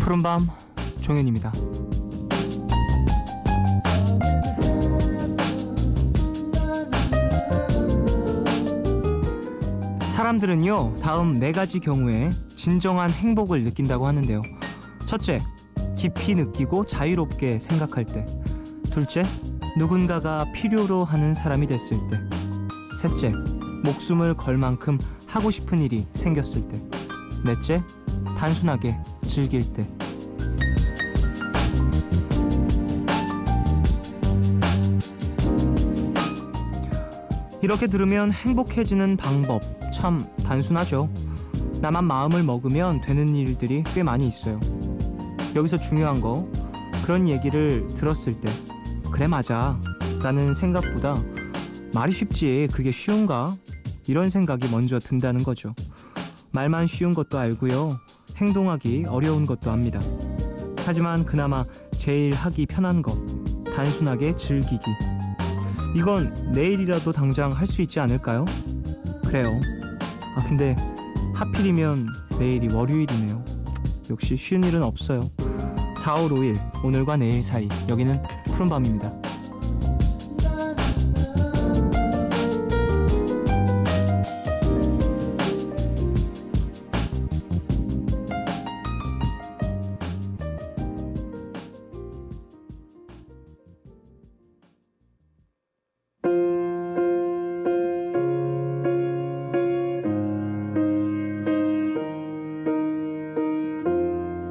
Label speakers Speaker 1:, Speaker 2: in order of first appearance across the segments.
Speaker 1: 푸른밤 종현입니다. 사람들은요, 다음 4가지 경우에 진정한 행복을 느낀다고 하는데요. 첫째, 깊이 느끼고 자유롭게 생각할 때. 둘째, 누군가가 필요로 하는 사람이 됐을 때. 셋째, 목숨을 걸 만큼 하고 싶은 일이 생겼을 때. 넷째, 단순하게 즐길 때. 이렇게 들으면 행복해지는 방법 참 단순하죠. 나만 마음을 먹으면 되는 일들이 꽤 많이 있어요. 여기서 중요한 거, 그런 얘기를 들었을 때 그래 맞아 라는 생각보다 말이 쉽지 그게 쉬운가? 이런 생각이 먼저 든다는 거죠. 말만 쉬운 것도 알고요. 행동하기 어려운 것도 압니다. 하지만 그나마 제일 하기 편한 거, 단순하게 즐기기. 이건 내일이라도 당장 할 수 있지 않을까요? 그래요. 근데 하필이면 내일이 월요일이네요. 역시 쉬운 일은 없어요. 4월 5일, 오늘과 내일 사이. 여기는 푸른밤입니다.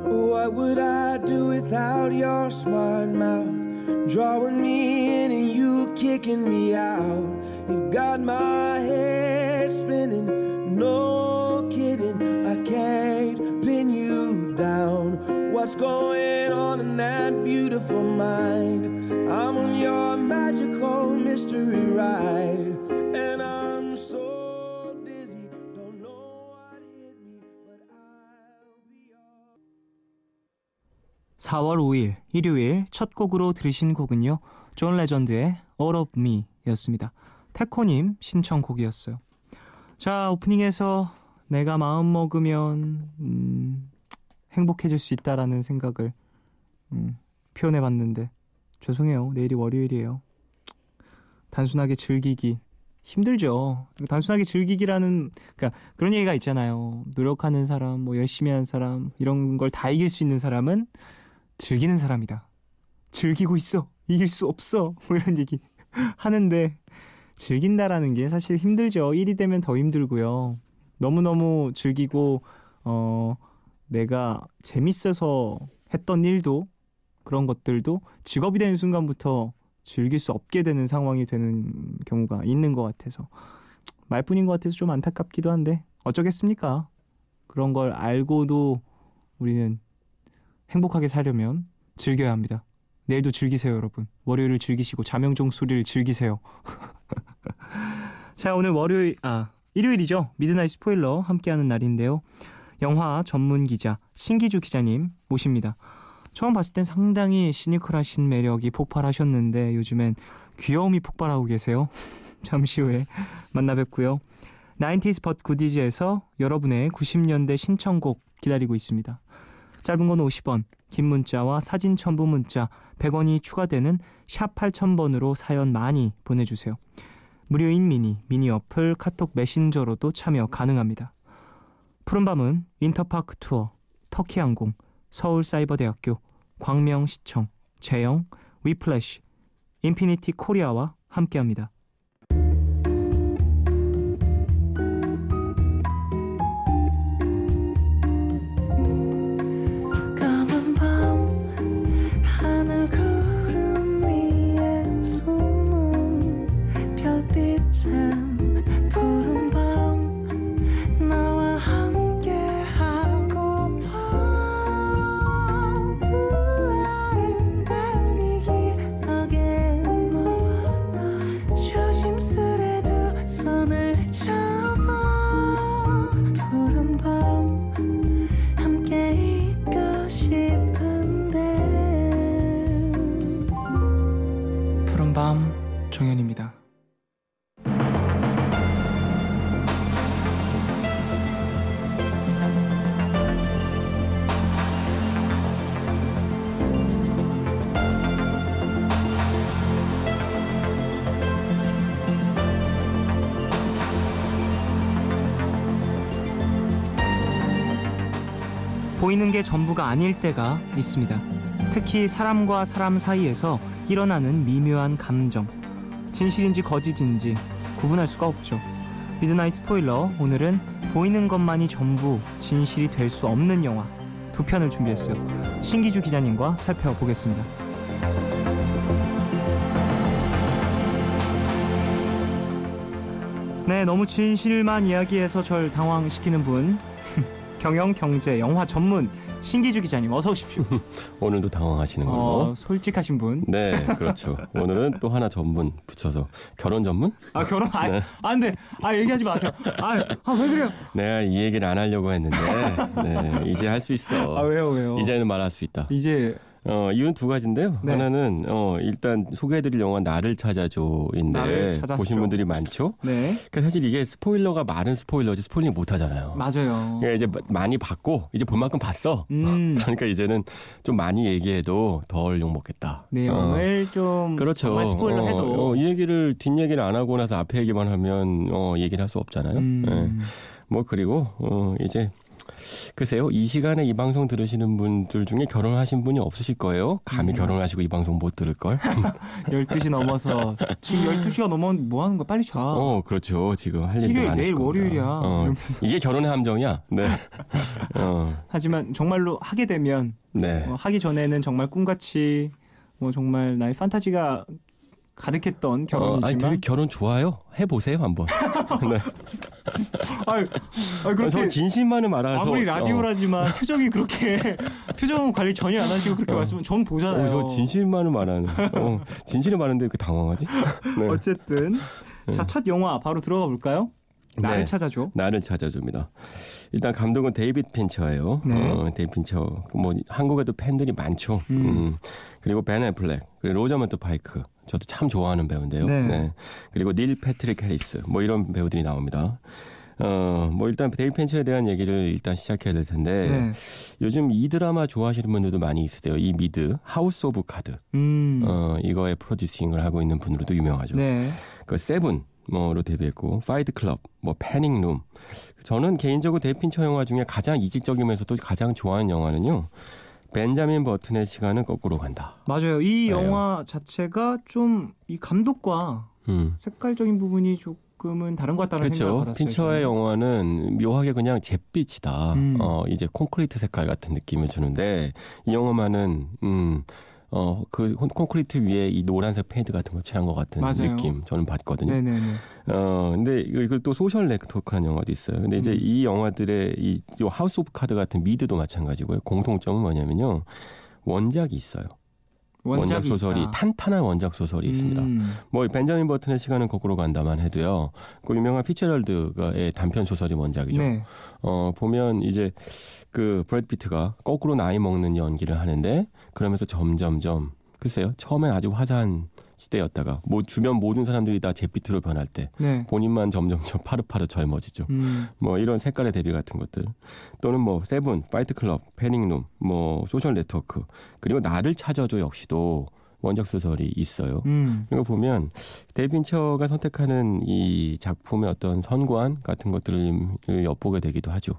Speaker 2: What would I do without your smart mouth? Drawing me in and you kicking me out. You got my head spinning, no kidding. I can't pin you down. What's going on in that beautiful mind? I'm on your magical mystery ride, and I'm so dizzy, don't know what hit me, but I'll be all.
Speaker 1: 4월 5일 일요일 첫 곡으로 들으신 곡은요, 존 레전드의 All of Me 였습니다. 태코님 신청곡이었어요. 자, 오프닝에서 내가 마음 먹으면 행복해질 수 있다라는 생각을 표현해봤는데 죄송해요. 내일이 월요일이에요. 단순하게 즐기기 힘들죠. 단순하게 즐기기라는, 그러니까 그런 얘기가 있잖아요. 노력하는 사람, 뭐 열심히 하는 사람, 이런 걸 다 이길 수 있는 사람은 즐기는 사람이다. 즐기고 있어. 이길 수 없어. 뭐 이런 얘기 하는데, 즐긴다라는 게 사실 힘들죠. 일이 되면 더 힘들고요. 너무너무 즐기고 내가 재밌어서 했던 일도, 그런 것들도 직업이 되는 순간부터 즐길 수 없게 되는 상황이 되는 경우가 있는 것 같아서, 말뿐인 것 같아서 좀 안타깝기도 한데 어쩌겠습니까? 그런 걸 알고도 우리는 행복하게 살려면 즐겨야 합니다. 내일도 즐기세요, 여러분. 월요일을 즐기시고 자명종 소리를 즐기세요. 자, 오늘 일요일이죠. 미드나잇 스포일러 함께하는 날인데요. 영화 전문 기자 신기주 기자님 모십니다. 처음 봤을 땐 상당히 시니컬하신 매력이 폭발하셨는데 요즘엔 귀여움이 폭발하고 계세요. 잠시 후에 만나 뵙고요. 90s but goodies에서 여러분의 90년대 신청곡 기다리고 있습니다. 짧은 건 50원, 긴 문자와 사진 첨부 문자 100원이 추가되는 샵 8000번으로 사연 많이 보내주세요. 무료인 미니 어플 카톡 메신저로도 참여 가능합니다. 푸른밤은 인터파크 투어, 터키항공, 서울사이버대학교, 광명시청, 제영, 위플래시, 인피니티 코리아와 함께합니다. 푸른밤 종현입니다. 보이는 게 전부가 아닐 때가 있습니다. 특히 사람과 사람 사이에서 일어나는 미묘한 감정. 진실인지 거짓인지 구분할 수가 없죠. 미드나잇 스포일러, 오늘은 보이는 것만이 전부 진실이 될 수 없는 영화 2편을 준비했어요. 신기주 기자님과 살펴보겠습니다. 네, 너무 진실만 이야기해서 절 당황시키는 분, 경영, 경제, 영화 전문 신기주 기자님 어서 오십시오.
Speaker 3: 오늘도 당황하시는 걸로.
Speaker 1: 솔직하신 분.
Speaker 3: 네, 그렇죠. 오늘은 또 하나 전문 붙여서 결혼 전문?
Speaker 1: 결혼?
Speaker 3: 네.
Speaker 1: 안 돼. 얘기하지 마세요. 왜 그래요?
Speaker 3: 내가 이 얘기를 안 하려고 했는데 네, 이제 할 수 있어.
Speaker 1: 왜요?
Speaker 3: 이제는 말할 수 있다.
Speaker 1: 이제
Speaker 3: 이유는 두 가지인데요.
Speaker 1: 네.
Speaker 3: 하나는 일단 소개해드릴 영화 나를 찾아줘인데 보신 분들이 많죠.
Speaker 1: 네.
Speaker 3: 그러니까 사실 이게 스포일러가 말은 스포일러지 스포일링 못하잖아요.
Speaker 1: 맞아요.
Speaker 3: 그러니까 이제 많이 봤고 이제 볼 만큼 봤어. 그러니까 이제는 좀 많이 얘기해도 덜 욕먹겠다.
Speaker 1: 내용을 좀
Speaker 3: 그렇죠.
Speaker 1: 정말 스포일러 해도
Speaker 3: 이 얘기를 뒷얘기를 안 하고 나서 앞에 얘기만 하면 얘기를 할 수 없잖아요. 네. 뭐 그리고 이제 글쎄요, 이 시간에 이 방송 들으시는 분들 중에 결혼하신 분이 없으실 거예요. 감히 결혼하시고 이 방송 못 들을걸.
Speaker 1: 12시 넘어서 지금 12시가 넘으면 뭐 하는 거야? 빨리 자.
Speaker 3: 그렇죠. 지금 할 일이 많으실
Speaker 1: 내일
Speaker 3: 겁니다.
Speaker 1: 월요일이야.
Speaker 3: 이게 결혼의 함정이야. 네.
Speaker 1: 하지만 정말로 하게 되면
Speaker 3: 네.
Speaker 1: 하기 전에는 정말 꿈같이 정말 나의 판타지가 가득했던 결혼이지만
Speaker 3: 되게 결혼 좋아요. 해보세요 한번. 네.
Speaker 1: 그렇게
Speaker 3: 저 진심만을 말아서
Speaker 1: 아무리 라디오라지만 표정이 그렇게 표정 관리 전혀 안 하시고 그렇게 말씀은 전 보잖아요.
Speaker 3: 저 진실만을 말하는. 진실을 말하는데 그 당황하지? 네.
Speaker 1: 어쨌든 자, 첫 영화 바로 들어가 볼까요? 나를 찾아줘.
Speaker 3: 나를 찾아줍니다. 일단 감독은 데이빗 핀처예요.
Speaker 1: 네.
Speaker 3: 데이빗 핀처. 한국에도 팬들이 많죠. 그리고 벤 애플렉, 그리고 로저먼트 파이크. 저도 참 좋아하는 배우인데요.
Speaker 1: 네.
Speaker 3: 네. 그리고 닐 패트릭 해리스. 이런 배우들이 나옵니다. 일단 데이빗 핀처에 대한 얘기를 일단 시작해야 될 텐데
Speaker 1: 네. 요즘
Speaker 3: 이 드라마 좋아하시는 분들도 많이 있으세요. 이 미드 하우스 오브 카드. 이거의 프로듀싱을 하고 있는 분으로도 유명하죠.
Speaker 1: 네.
Speaker 3: 그 세븐 로 데뷔했고 파이트 클럽, 패닝 룸. 저는 개인적으로 데이빗 핀처 영화 중에 가장 이질적이면서도 가장 좋아하는 영화는요. 벤자민 버튼의 시간은 거꾸로 간다.
Speaker 1: 맞아요. 이 영화 자체가 좀 이 감독과 색깔적인 부분이 조금은 다른 것 같다는 생각을 받았어요.
Speaker 3: 핀처의 영화는 묘하게 그냥 잿빛이다. 이제 콘크리트 색깔 같은 느낌을 주는데 이 영화만은 그 콘크리트 위에 이 노란색 페인트 같은 거 칠한 것 같은
Speaker 1: 맞아요.
Speaker 3: 느낌 저는 받거든요.
Speaker 1: 네네네.
Speaker 3: 근데 이거 또 소셜 네트워크라는 영화도 있어요. 근데 이제 이 영화들의 이 하우스 오브 카드 같은 미드도 마찬가지고요. 공통점은 뭐냐면요. 원작이 있어요. 원작 소설이
Speaker 1: 있다.
Speaker 3: 탄탄한 원작 소설이 있습니다. 벤자민 버튼의 시간은 거꾸로 간다만 해도요. 그 유명한 피츠제럴드의 단편 소설이 원작이죠.
Speaker 1: 네.
Speaker 3: 보면 이제 그 브래드 피트가 거꾸로 나이 먹는 연기를 하는데 그러면서 점점점 글쎄요. 처음엔 아주 화사한 시대였다가 주변 모든 사람들이 다 잿빛으로 변할 때
Speaker 1: 네.
Speaker 3: 본인만 점점점 파릇파릇 젊어지죠. 이런 색깔의 대비 같은 것들 또는 세븐, 파이트 클럽, 패닝룸, 소셜 네트워크 그리고 나를 찾아줘 역시도 원작 소설이 있어요. 이거 보면 데이빗 핀처가 선택하는 이 작품의 어떤 선관 같은 것들을 엿보게 되기도 하죠.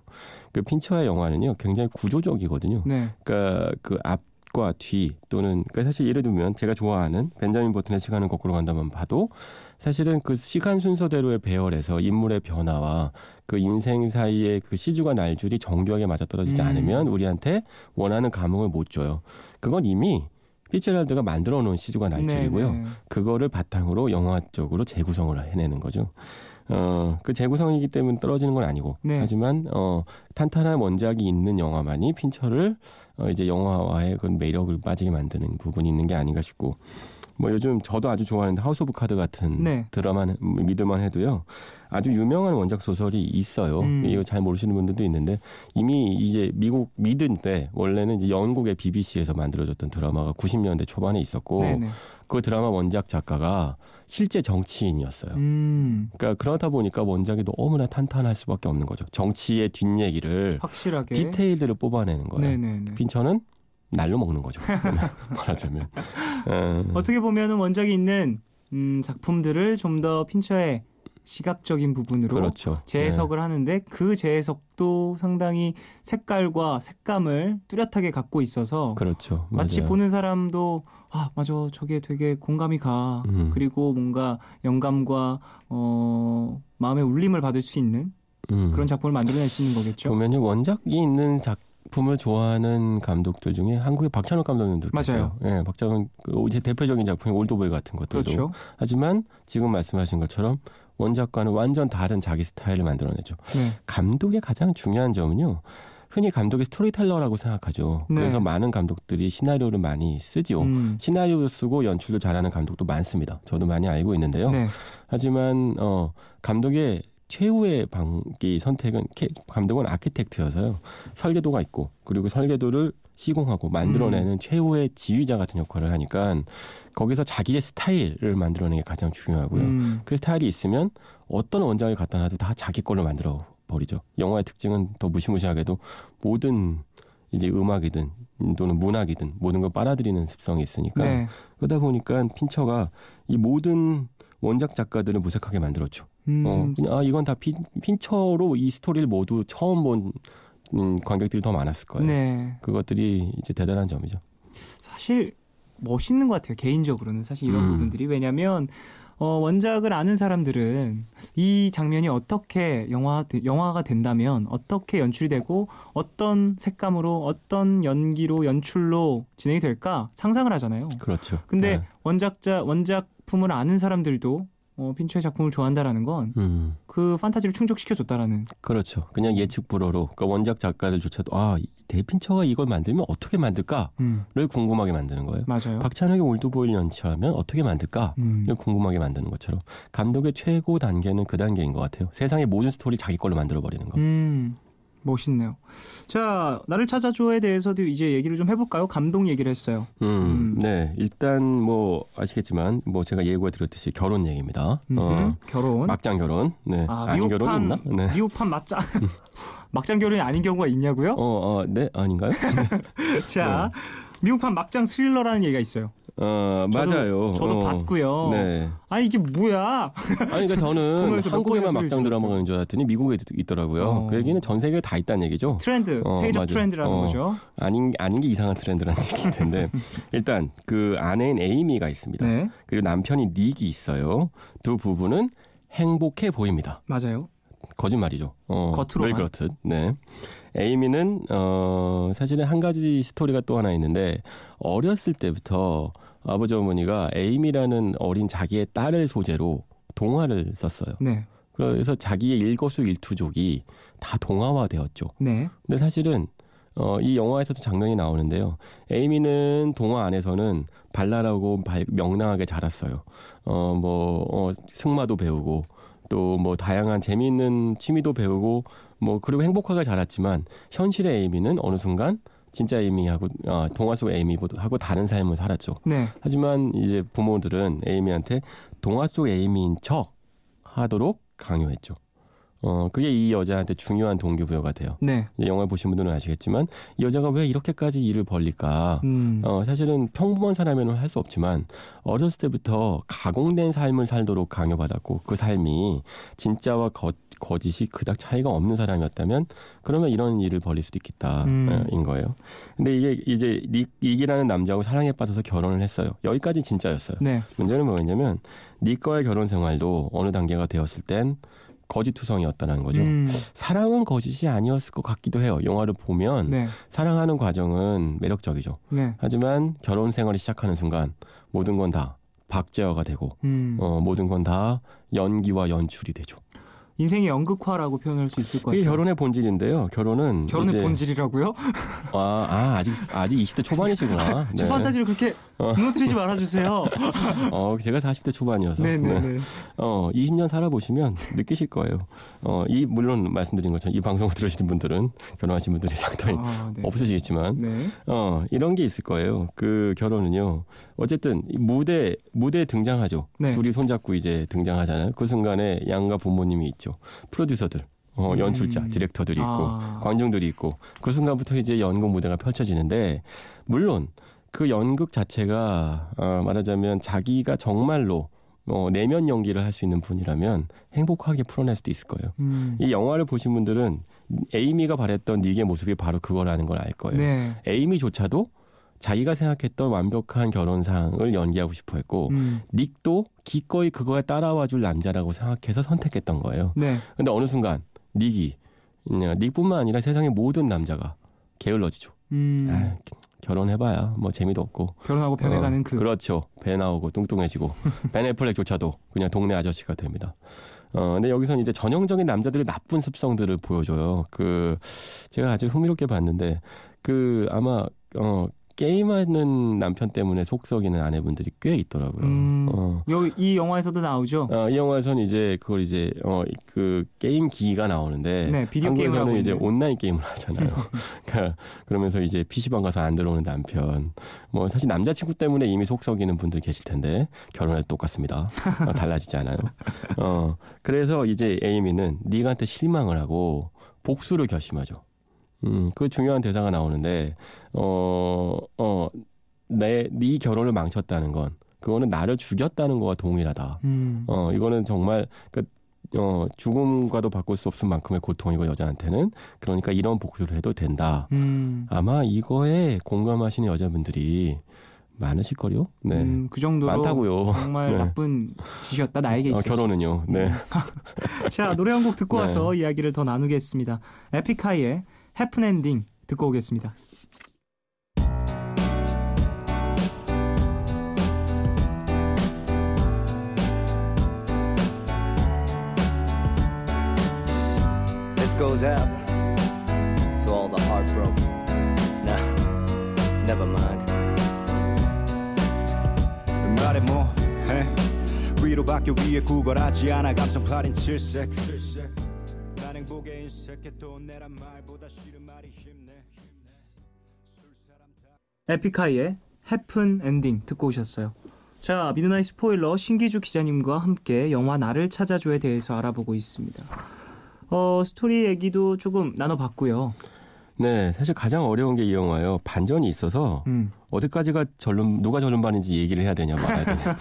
Speaker 3: 그 핀처의 영화는요 굉장히 구조적이거든요.
Speaker 1: 네.
Speaker 3: 그러니까 그 앞과 뒤 또는 그러니까 사실 예를 들면 제가 좋아하는 벤자민 버튼의 시간은 거꾸로 간다만 봐도 사실은 그 시간 순서대로의 배열에서 인물의 변화와 그 인생 사이의 그 시주가 날줄이 정교하게 맞아떨어지지 않으면 우리한테 원하는 감흥을 못 줘요. 그건 이미 피츠제럴드가 만들어 놓은 시주가 날줄이고요.
Speaker 1: 네네.
Speaker 3: 그거를 바탕으로 영화적으로 재구성을 해내는 거죠. 그 재구성이기 때문에 떨어지는 건 아니고
Speaker 1: 네.
Speaker 3: 하지만 탄탄한 원작이 있는 영화만이 핀처를 이제 영화화의 그 매력을 빠지게 만드는 부분이 있는 게 아닌가 싶고 요즘 저도 아주 좋아하는 하우스 오브 카드 같은
Speaker 1: 네.
Speaker 3: 드라마 미드만 해도요. 아주 유명한 원작 소설이 있어요. 이거 잘 모르시는 분들도 있는데 이미 이제 미국 미드인데 원래는 이제 영국의 BBC에서 만들어졌던 드라마가 90년대 초반에 있었고
Speaker 1: 네네.
Speaker 3: 그 드라마 원작 작가가 실제 정치인이었어요. 그러니까 그러다 보니까 원작이 너무나 탄탄할 수밖에 없는 거죠. 정치의 뒷얘기를
Speaker 1: 확실하게
Speaker 3: 디테일들을 뽑아내는 거예요.
Speaker 1: 네네네.
Speaker 3: 핀처는 날로 먹는 거죠. 말하자면.
Speaker 1: 어떻게 보면은 원작이 있는 작품들을 좀 더 핀처의 시각적인 부분으로
Speaker 3: 그렇죠.
Speaker 1: 재해석을 하는데 그 재해석도 상당히 색깔과 색감을 뚜렷하게 갖고 있어서
Speaker 3: 그렇죠.
Speaker 1: 마치
Speaker 3: 맞아요.
Speaker 1: 보는 사람도 아 맞아 저게 되게 공감이 가 그리고 뭔가 영감과 마음의 울림을 받을 수 있는 그런 작품을 만들어낼 수 있는 거겠죠.
Speaker 3: 보면요 원작이 있는 작품을 좋아하는 감독들 중에 한국의 박찬욱 감독님도
Speaker 1: 맞아요.
Speaker 3: 계세요. 예, 박찬욱 제 대표적인 작품이 올드보이 같은 것들도.
Speaker 1: 그렇죠.
Speaker 3: 하지만 지금 말씀하신 것처럼 원작과는 완전 다른 자기 스타일을 만들어내죠.
Speaker 1: 네.
Speaker 3: 감독의 가장 중요한 점은요. 흔히 감독이 스토리텔러라고 생각하죠.
Speaker 1: 네.
Speaker 3: 그래서 많은 감독들이 시나리오를 많이 쓰지요. 시나리오도 쓰고 연출도 잘하는 감독도 많습니다. 저도 많이 알고 있는데요.
Speaker 1: 네.
Speaker 3: 하지만 감독의 최후의 방기 선택은 감독은 아키텍트여서요. 설계도가 있고 그리고 설계도를 시공하고 만들어내는 최후의 지휘자 같은 역할을 하니까 거기서 자기의 스타일을 만들어내는 게 가장 중요하고요. 그 스타일이 있으면 어떤 원작을 갖다 놔도 다 자기 걸로 만들어 버리죠. 영화의 특징은 더 무시무시하게도 모든 이제 음악이든 또는 문학이든 모든 걸 빨아들이는 습성이 있으니까
Speaker 1: 네.
Speaker 3: 그러다 보니까 핀처가 이 모든 원작 작가들을 무색하게 만들었죠. 그냥 이건 다 핀처로 이 스토리를 모두 처음 본 관객들이 더 많았을 거예요.
Speaker 1: 네.
Speaker 3: 그것들이 이제 대단한 점이죠.
Speaker 1: 사실 멋있는 것 같아요. 개인적으로는 사실 이런 부분들이 왜냐하면 원작을 아는 사람들은 이 장면이 어떻게 영화가 된다면 어떻게 연출이 되고 어떤 색감으로 어떤 연기로 연출로 진행이 될까 상상을 하잖아요.
Speaker 3: 그렇죠.
Speaker 1: 근데
Speaker 3: 네.
Speaker 1: 원작품을 아는 사람들도 핀처의 작품을 좋아한다라는 건 그 판타지를 충족시켜줬다라는.
Speaker 3: 그렇죠. 그냥 예측 불허로 그러니까 원작 작가들조차도 대핀처가 이걸 만들면 어떻게 만들까를 궁금하게 만드는 거예요.
Speaker 1: 맞아요.
Speaker 3: 박찬욱이 올드보이를 연출하면 어떻게 만들까를 궁금하게 만드는 것처럼 감독의 최고 단계는 그 단계인 것 같아요. 세상의 모든 스토리 자기 걸로 만들어버리는 거.
Speaker 1: 멋있네요. 자, 나를 찾아줘에 대해서도 이제 얘기를 좀 해볼까요? 감동 얘기를 했어요.
Speaker 3: 네, 일단 뭐 아시겠지만 뭐 제가 예고해 드렸듯이 결혼 얘기입니다.
Speaker 1: 결혼.
Speaker 3: 막장 결혼. 네. 아닌 결혼이 있나? 네.
Speaker 1: 미흡한 막장 결혼이 아닌 경우가 있냐고요?
Speaker 3: 네, 아닌가요?
Speaker 1: 자, 미흡한 막장 스릴러라는 얘기가 있어요.
Speaker 3: 맞아요.
Speaker 1: 저도 봤고요.
Speaker 3: 네.
Speaker 1: 이게 뭐야?
Speaker 3: 그러니까 저는 한국에만 막장 드라마가 있는 줄 알았더니 미국에 있더라고요. 그 얘기는 전 세계에 다 있다는 얘기죠.
Speaker 1: 트렌드, 세계적 트렌드라는 거죠.
Speaker 3: 아닌 게 이상한 트렌드라는 얘기일 텐데 일단 그 아내인 에이미가 있습니다. 네. 그리고 남편이 닉이 있어요. 두 부부는 행복해 보입니다.
Speaker 1: 맞아요.
Speaker 3: 거짓말이죠.
Speaker 1: 겉으로만.
Speaker 3: 늘 그렇듯. 네. 에이미는 사실은 한 가지 스토리가 또 하나 있는데 어렸을 때부터 아버지 어머니가 에이미라는 어린 자기의 딸을 소재로 동화를 썼어요.
Speaker 1: 네.
Speaker 3: 그래서 자기의 일거수일투족이 다 동화화되었죠.
Speaker 1: 네.
Speaker 3: 근데 사실은 이 영화에서도 장면이 나오는데요. 에이미는 동화 안에서는 발랄하고 명랑하게 자랐어요. 승마도 배우고 또 뭐 다양한 재미있는 취미도 배우고 뭐 그리고 행복하게 자랐지만 현실의 에이미는 어느 순간 진짜 에이미하고 동화 속 에이미하고 다른 삶을 살았죠.
Speaker 1: 네.
Speaker 3: 하지만 이제 부모들은 에이미한테 동화 속 에이미인 척 하도록 강요했죠. 그게 이 여자한테 중요한 동기부여가 돼요.
Speaker 1: 네.
Speaker 3: 영화 보신 분들은 아시겠지만 이 여자가 왜 이렇게까지 일을 벌릴까? 사실은 평범한 사람이면 할 수 없지만 어렸을 때부터 가공된 삶을 살도록 강요받았고 그 삶이 진짜와 거짓이 그닥 차이가 없는 사람이었다면 그러면 이런 일을 벌일 수도 있겠다인 거예요. 근데 이게 이제 닉이라는 남자하고 사랑에 빠져서 결혼을 했어요. 여기까지 진짜였어요.
Speaker 1: 네.
Speaker 3: 문제는 뭐였냐면 닉과의 결혼 생활도 어느 단계가 되었을 땐 거짓투성이었다는 거죠. 사랑은 거짓이 아니었을 것 같기도 해요. 영화를 보면
Speaker 1: 네.
Speaker 3: 사랑하는 과정은 매력적이죠.
Speaker 1: 네.
Speaker 3: 하지만 결혼 생활을 시작하는 순간 모든 건 다 박제화가 되고 모든 건 다 연기와 연출이 되죠.
Speaker 1: 인생의 연극화라고 표현할 수 있을 것 같아요.
Speaker 3: 이게 결혼의 본질인데요. 결혼의
Speaker 1: 본질이라고요?
Speaker 3: 아직 20대 초반이시구나.
Speaker 1: 제 판타지를 그렇게 무너뜨리지 말아주세요.
Speaker 3: 제가 40대 초반이어서.
Speaker 1: 네네네.
Speaker 3: 네. 20년 살아보시면 느끼실 거예요. 물론 말씀드린 것처럼 이 방송을 들으시는 분들은 결혼하신 분들이 상당히
Speaker 1: 네.
Speaker 3: 없으시겠지만,
Speaker 1: 네.
Speaker 3: 이런 게 있을 거예요. 그 결혼은요. 어쨌든 무대에 등장하죠.
Speaker 1: 네.
Speaker 3: 둘이 손잡고 이제 등장하잖아요. 그 순간에 양가 부모님이 있죠. 프로듀서들, 연출자, 디렉터들이 있고 관중들이 있고 그 순간부터 이제 연극 무대가 펼쳐지는데 물론 그 연극 자체가 말하자면 자기가 정말로 내면 연기를 할 수 있는 분이라면 행복하게 풀어낼 수도 있을 거예요. 이 영화를 보신 분들은 에이미가 바랬던 닉의 모습이 바로 그거라는 걸 알 거예요.
Speaker 1: 네.
Speaker 3: 에이미조차도 자기가 생각했던 완벽한 결혼상을 연기하고 싶어 했고 닉도 기꺼이 그거에 따라와줄 남자라고 생각해서 선택했던 거예요.
Speaker 1: 네.
Speaker 3: 근데 어느 순간 닉뿐만 아니라 세상의 모든 남자가 게을러지죠. 결혼해봐야 뭐 재미도 없고
Speaker 1: 결혼하고 변해가는
Speaker 3: 그렇죠. 배 나오고 뚱뚱해지고 벤 애플렉조차도 그냥 동네 아저씨가 됩니다. 근데 여기서는 이제 전형적인 남자들의 나쁜 습성들을 보여줘요. 제가 아주 흥미롭게 봤는데 아마 게임하는 남편 때문에 속 썩이는 아내분들이 꽤 있더라고요.
Speaker 1: 여기 이 영화에서도 나오죠.
Speaker 3: 이 영화에서는 이제 그걸 이제 그 게임 기기가 나오는데
Speaker 1: 네, 비디오 게임을 하고
Speaker 3: 한국에서는 이제
Speaker 1: 있는.
Speaker 3: 온라인 게임을 하잖아요. 그러면서 이제 PC방 가서 안 들어오는 남편. 뭐 사실 남자친구 때문에 이미 속 썩이는 분들 계실 텐데 결혼해도 똑같습니다. 달라지지 않아요. 그래서 이제 에이미는 닉한테 실망을 하고 복수를 결심하죠. 그 중요한 대사가 나오는데, 네 결혼을 망쳤다는 건, 그거는 나를 죽였다는 거와 동일하다. 이거는 정말, 죽음과도 바꿀 수 없을 만큼의 고통이고, 여자한테는. 그러니까 이런 복수를 해도 된다. 아마 이거에 공감하시는 여자분들이 많으실 거요. 네.
Speaker 1: 그 정도로
Speaker 3: 많다고요.
Speaker 1: 정말
Speaker 3: 네.
Speaker 1: 나쁜 짓이었다 나에게 있었어.
Speaker 3: 결혼은요. 네.
Speaker 1: 자, 노래 한 곡 듣고
Speaker 3: 네.
Speaker 1: 와서 이야기를 더 나누겠습니다. 에픽하이의 해픈 엔딩 듣고 오겠습니다.
Speaker 4: This goes out to all the heartbroken. Nah, never mind.
Speaker 5: 말해 뭐해 위로밖에 위에 구걸하지 않아 감성 팔인 칠색 난 행복에 인색해 또 내란 말보다 싫은 말이 힘내
Speaker 1: 에픽하이의 해픈 엔딩 듣고 오셨어요. 자, 미드나잇 스포일러 신기주 기자님과 함께 영화 나를 찾아줘에 대해서 알아보고 있습니다. 스토리 얘기도 조금 나눠봤고요.
Speaker 3: 네, 사실 가장 어려운 게 이 영화예요. 반전이 있어서 어디까지가 누가 전륜반인지 얘기를 해야 되냐 말아야 되냐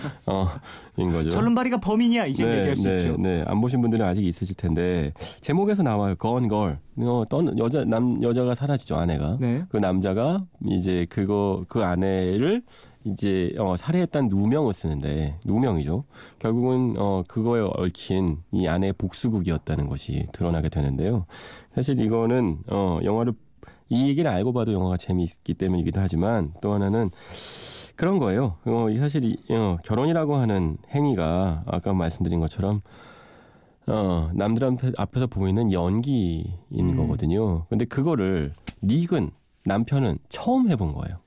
Speaker 3: 인 거죠.
Speaker 1: 전륜발이가 범인이야 이제 얘기할 수 있죠.
Speaker 3: 네, 안 보신 분들은 아직 있으실 텐데 제목에서 나와요. Gone Girl. 여자가 사라지죠, 아내가.
Speaker 1: 네.
Speaker 3: 그 남자가 이제 그 아내를 이제 살해했다는 누명을 쓰는데 누명이죠. 결국은 그거에 얽힌 이 아내의 복수극이었다는 것이 드러나게 되는데요. 사실 이거는 영화를 이 얘기를 알고 봐도 영화가 재미있기 때문이기도 하지만 또 하나는 그런 거예요. 사실 결혼이라고 하는 행위가 아까 말씀드린 것처럼 남들 앞에서 보이는 연기인 거거든요. 근데 그거를 닉은 남편은 처음 해본 거예요.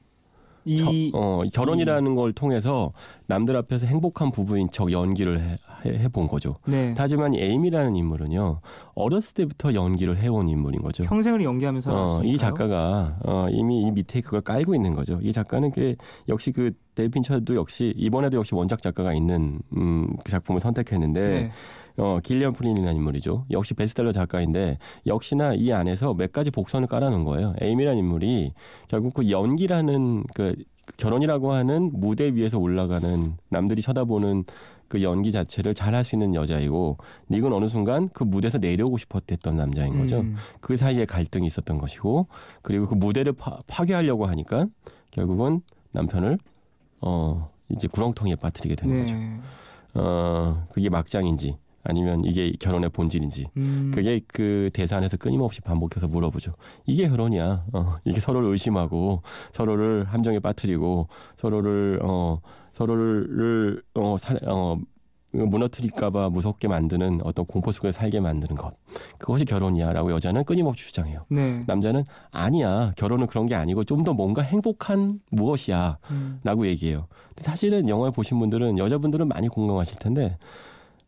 Speaker 3: 결혼이라는 걸 통해서 남들 앞에서 행복한 부부인 척 연기를 해본 거죠.
Speaker 1: 네.
Speaker 3: 하지만 에이미라는 인물은요, 어렸을 때부터 연기를 해온 인물인 거죠.
Speaker 1: 평생을 연기하면서 살았으니까요.
Speaker 3: 이 작가가 이미 이 밑에 그걸 깔고 있는 거죠. 이 작가는 역시 데이비드 핀처도 역시 이번에도 역시 원작 작가가 있는 그 작품을 선택했는데
Speaker 1: 네.
Speaker 3: 길리언 프린이라는 인물이죠. 역시 베스트셀러 작가인데 역시나 이 안에서 몇 가지 복선을 깔아놓은 거예요. 에이미라는 인물이 결국 그 연기라는 그 결혼이라고 하는 무대 위에서 올라가는 남들이 쳐다보는 그 연기 자체를 잘할 수 있는 여자이고 닉은 어느 순간 그 무대에서 내려오고 싶었던 남자인 거죠. 그 사이에 갈등이 있었던 것이고 그리고 그 무대를 파괴하려고 하니까 결국은 남편을 이제 구렁텅이에 빠뜨리게 되는 거죠. 그게 막장인지 아니면 이게 결혼의 본질인지 그게 그 대사 안에서 끊임없이 반복해서 물어보죠. 이게 결혼이야. 이게 서로를 의심하고 서로를 함정에 빠뜨리고 서로를 무너뜨릴까봐 무섭게 만드는 어떤 공포 속에 살게 만드는 것. 그것이 결혼이야라고 여자는 끊임없이 주장해요.
Speaker 1: 네.
Speaker 3: 남자는 아니야. 결혼은 그런 게 아니고 좀 더 뭔가 행복한 무엇이야 라고 얘기해요. 근데 사실은 영화를 보신 분들은 여자분들은 많이 공감하실 텐데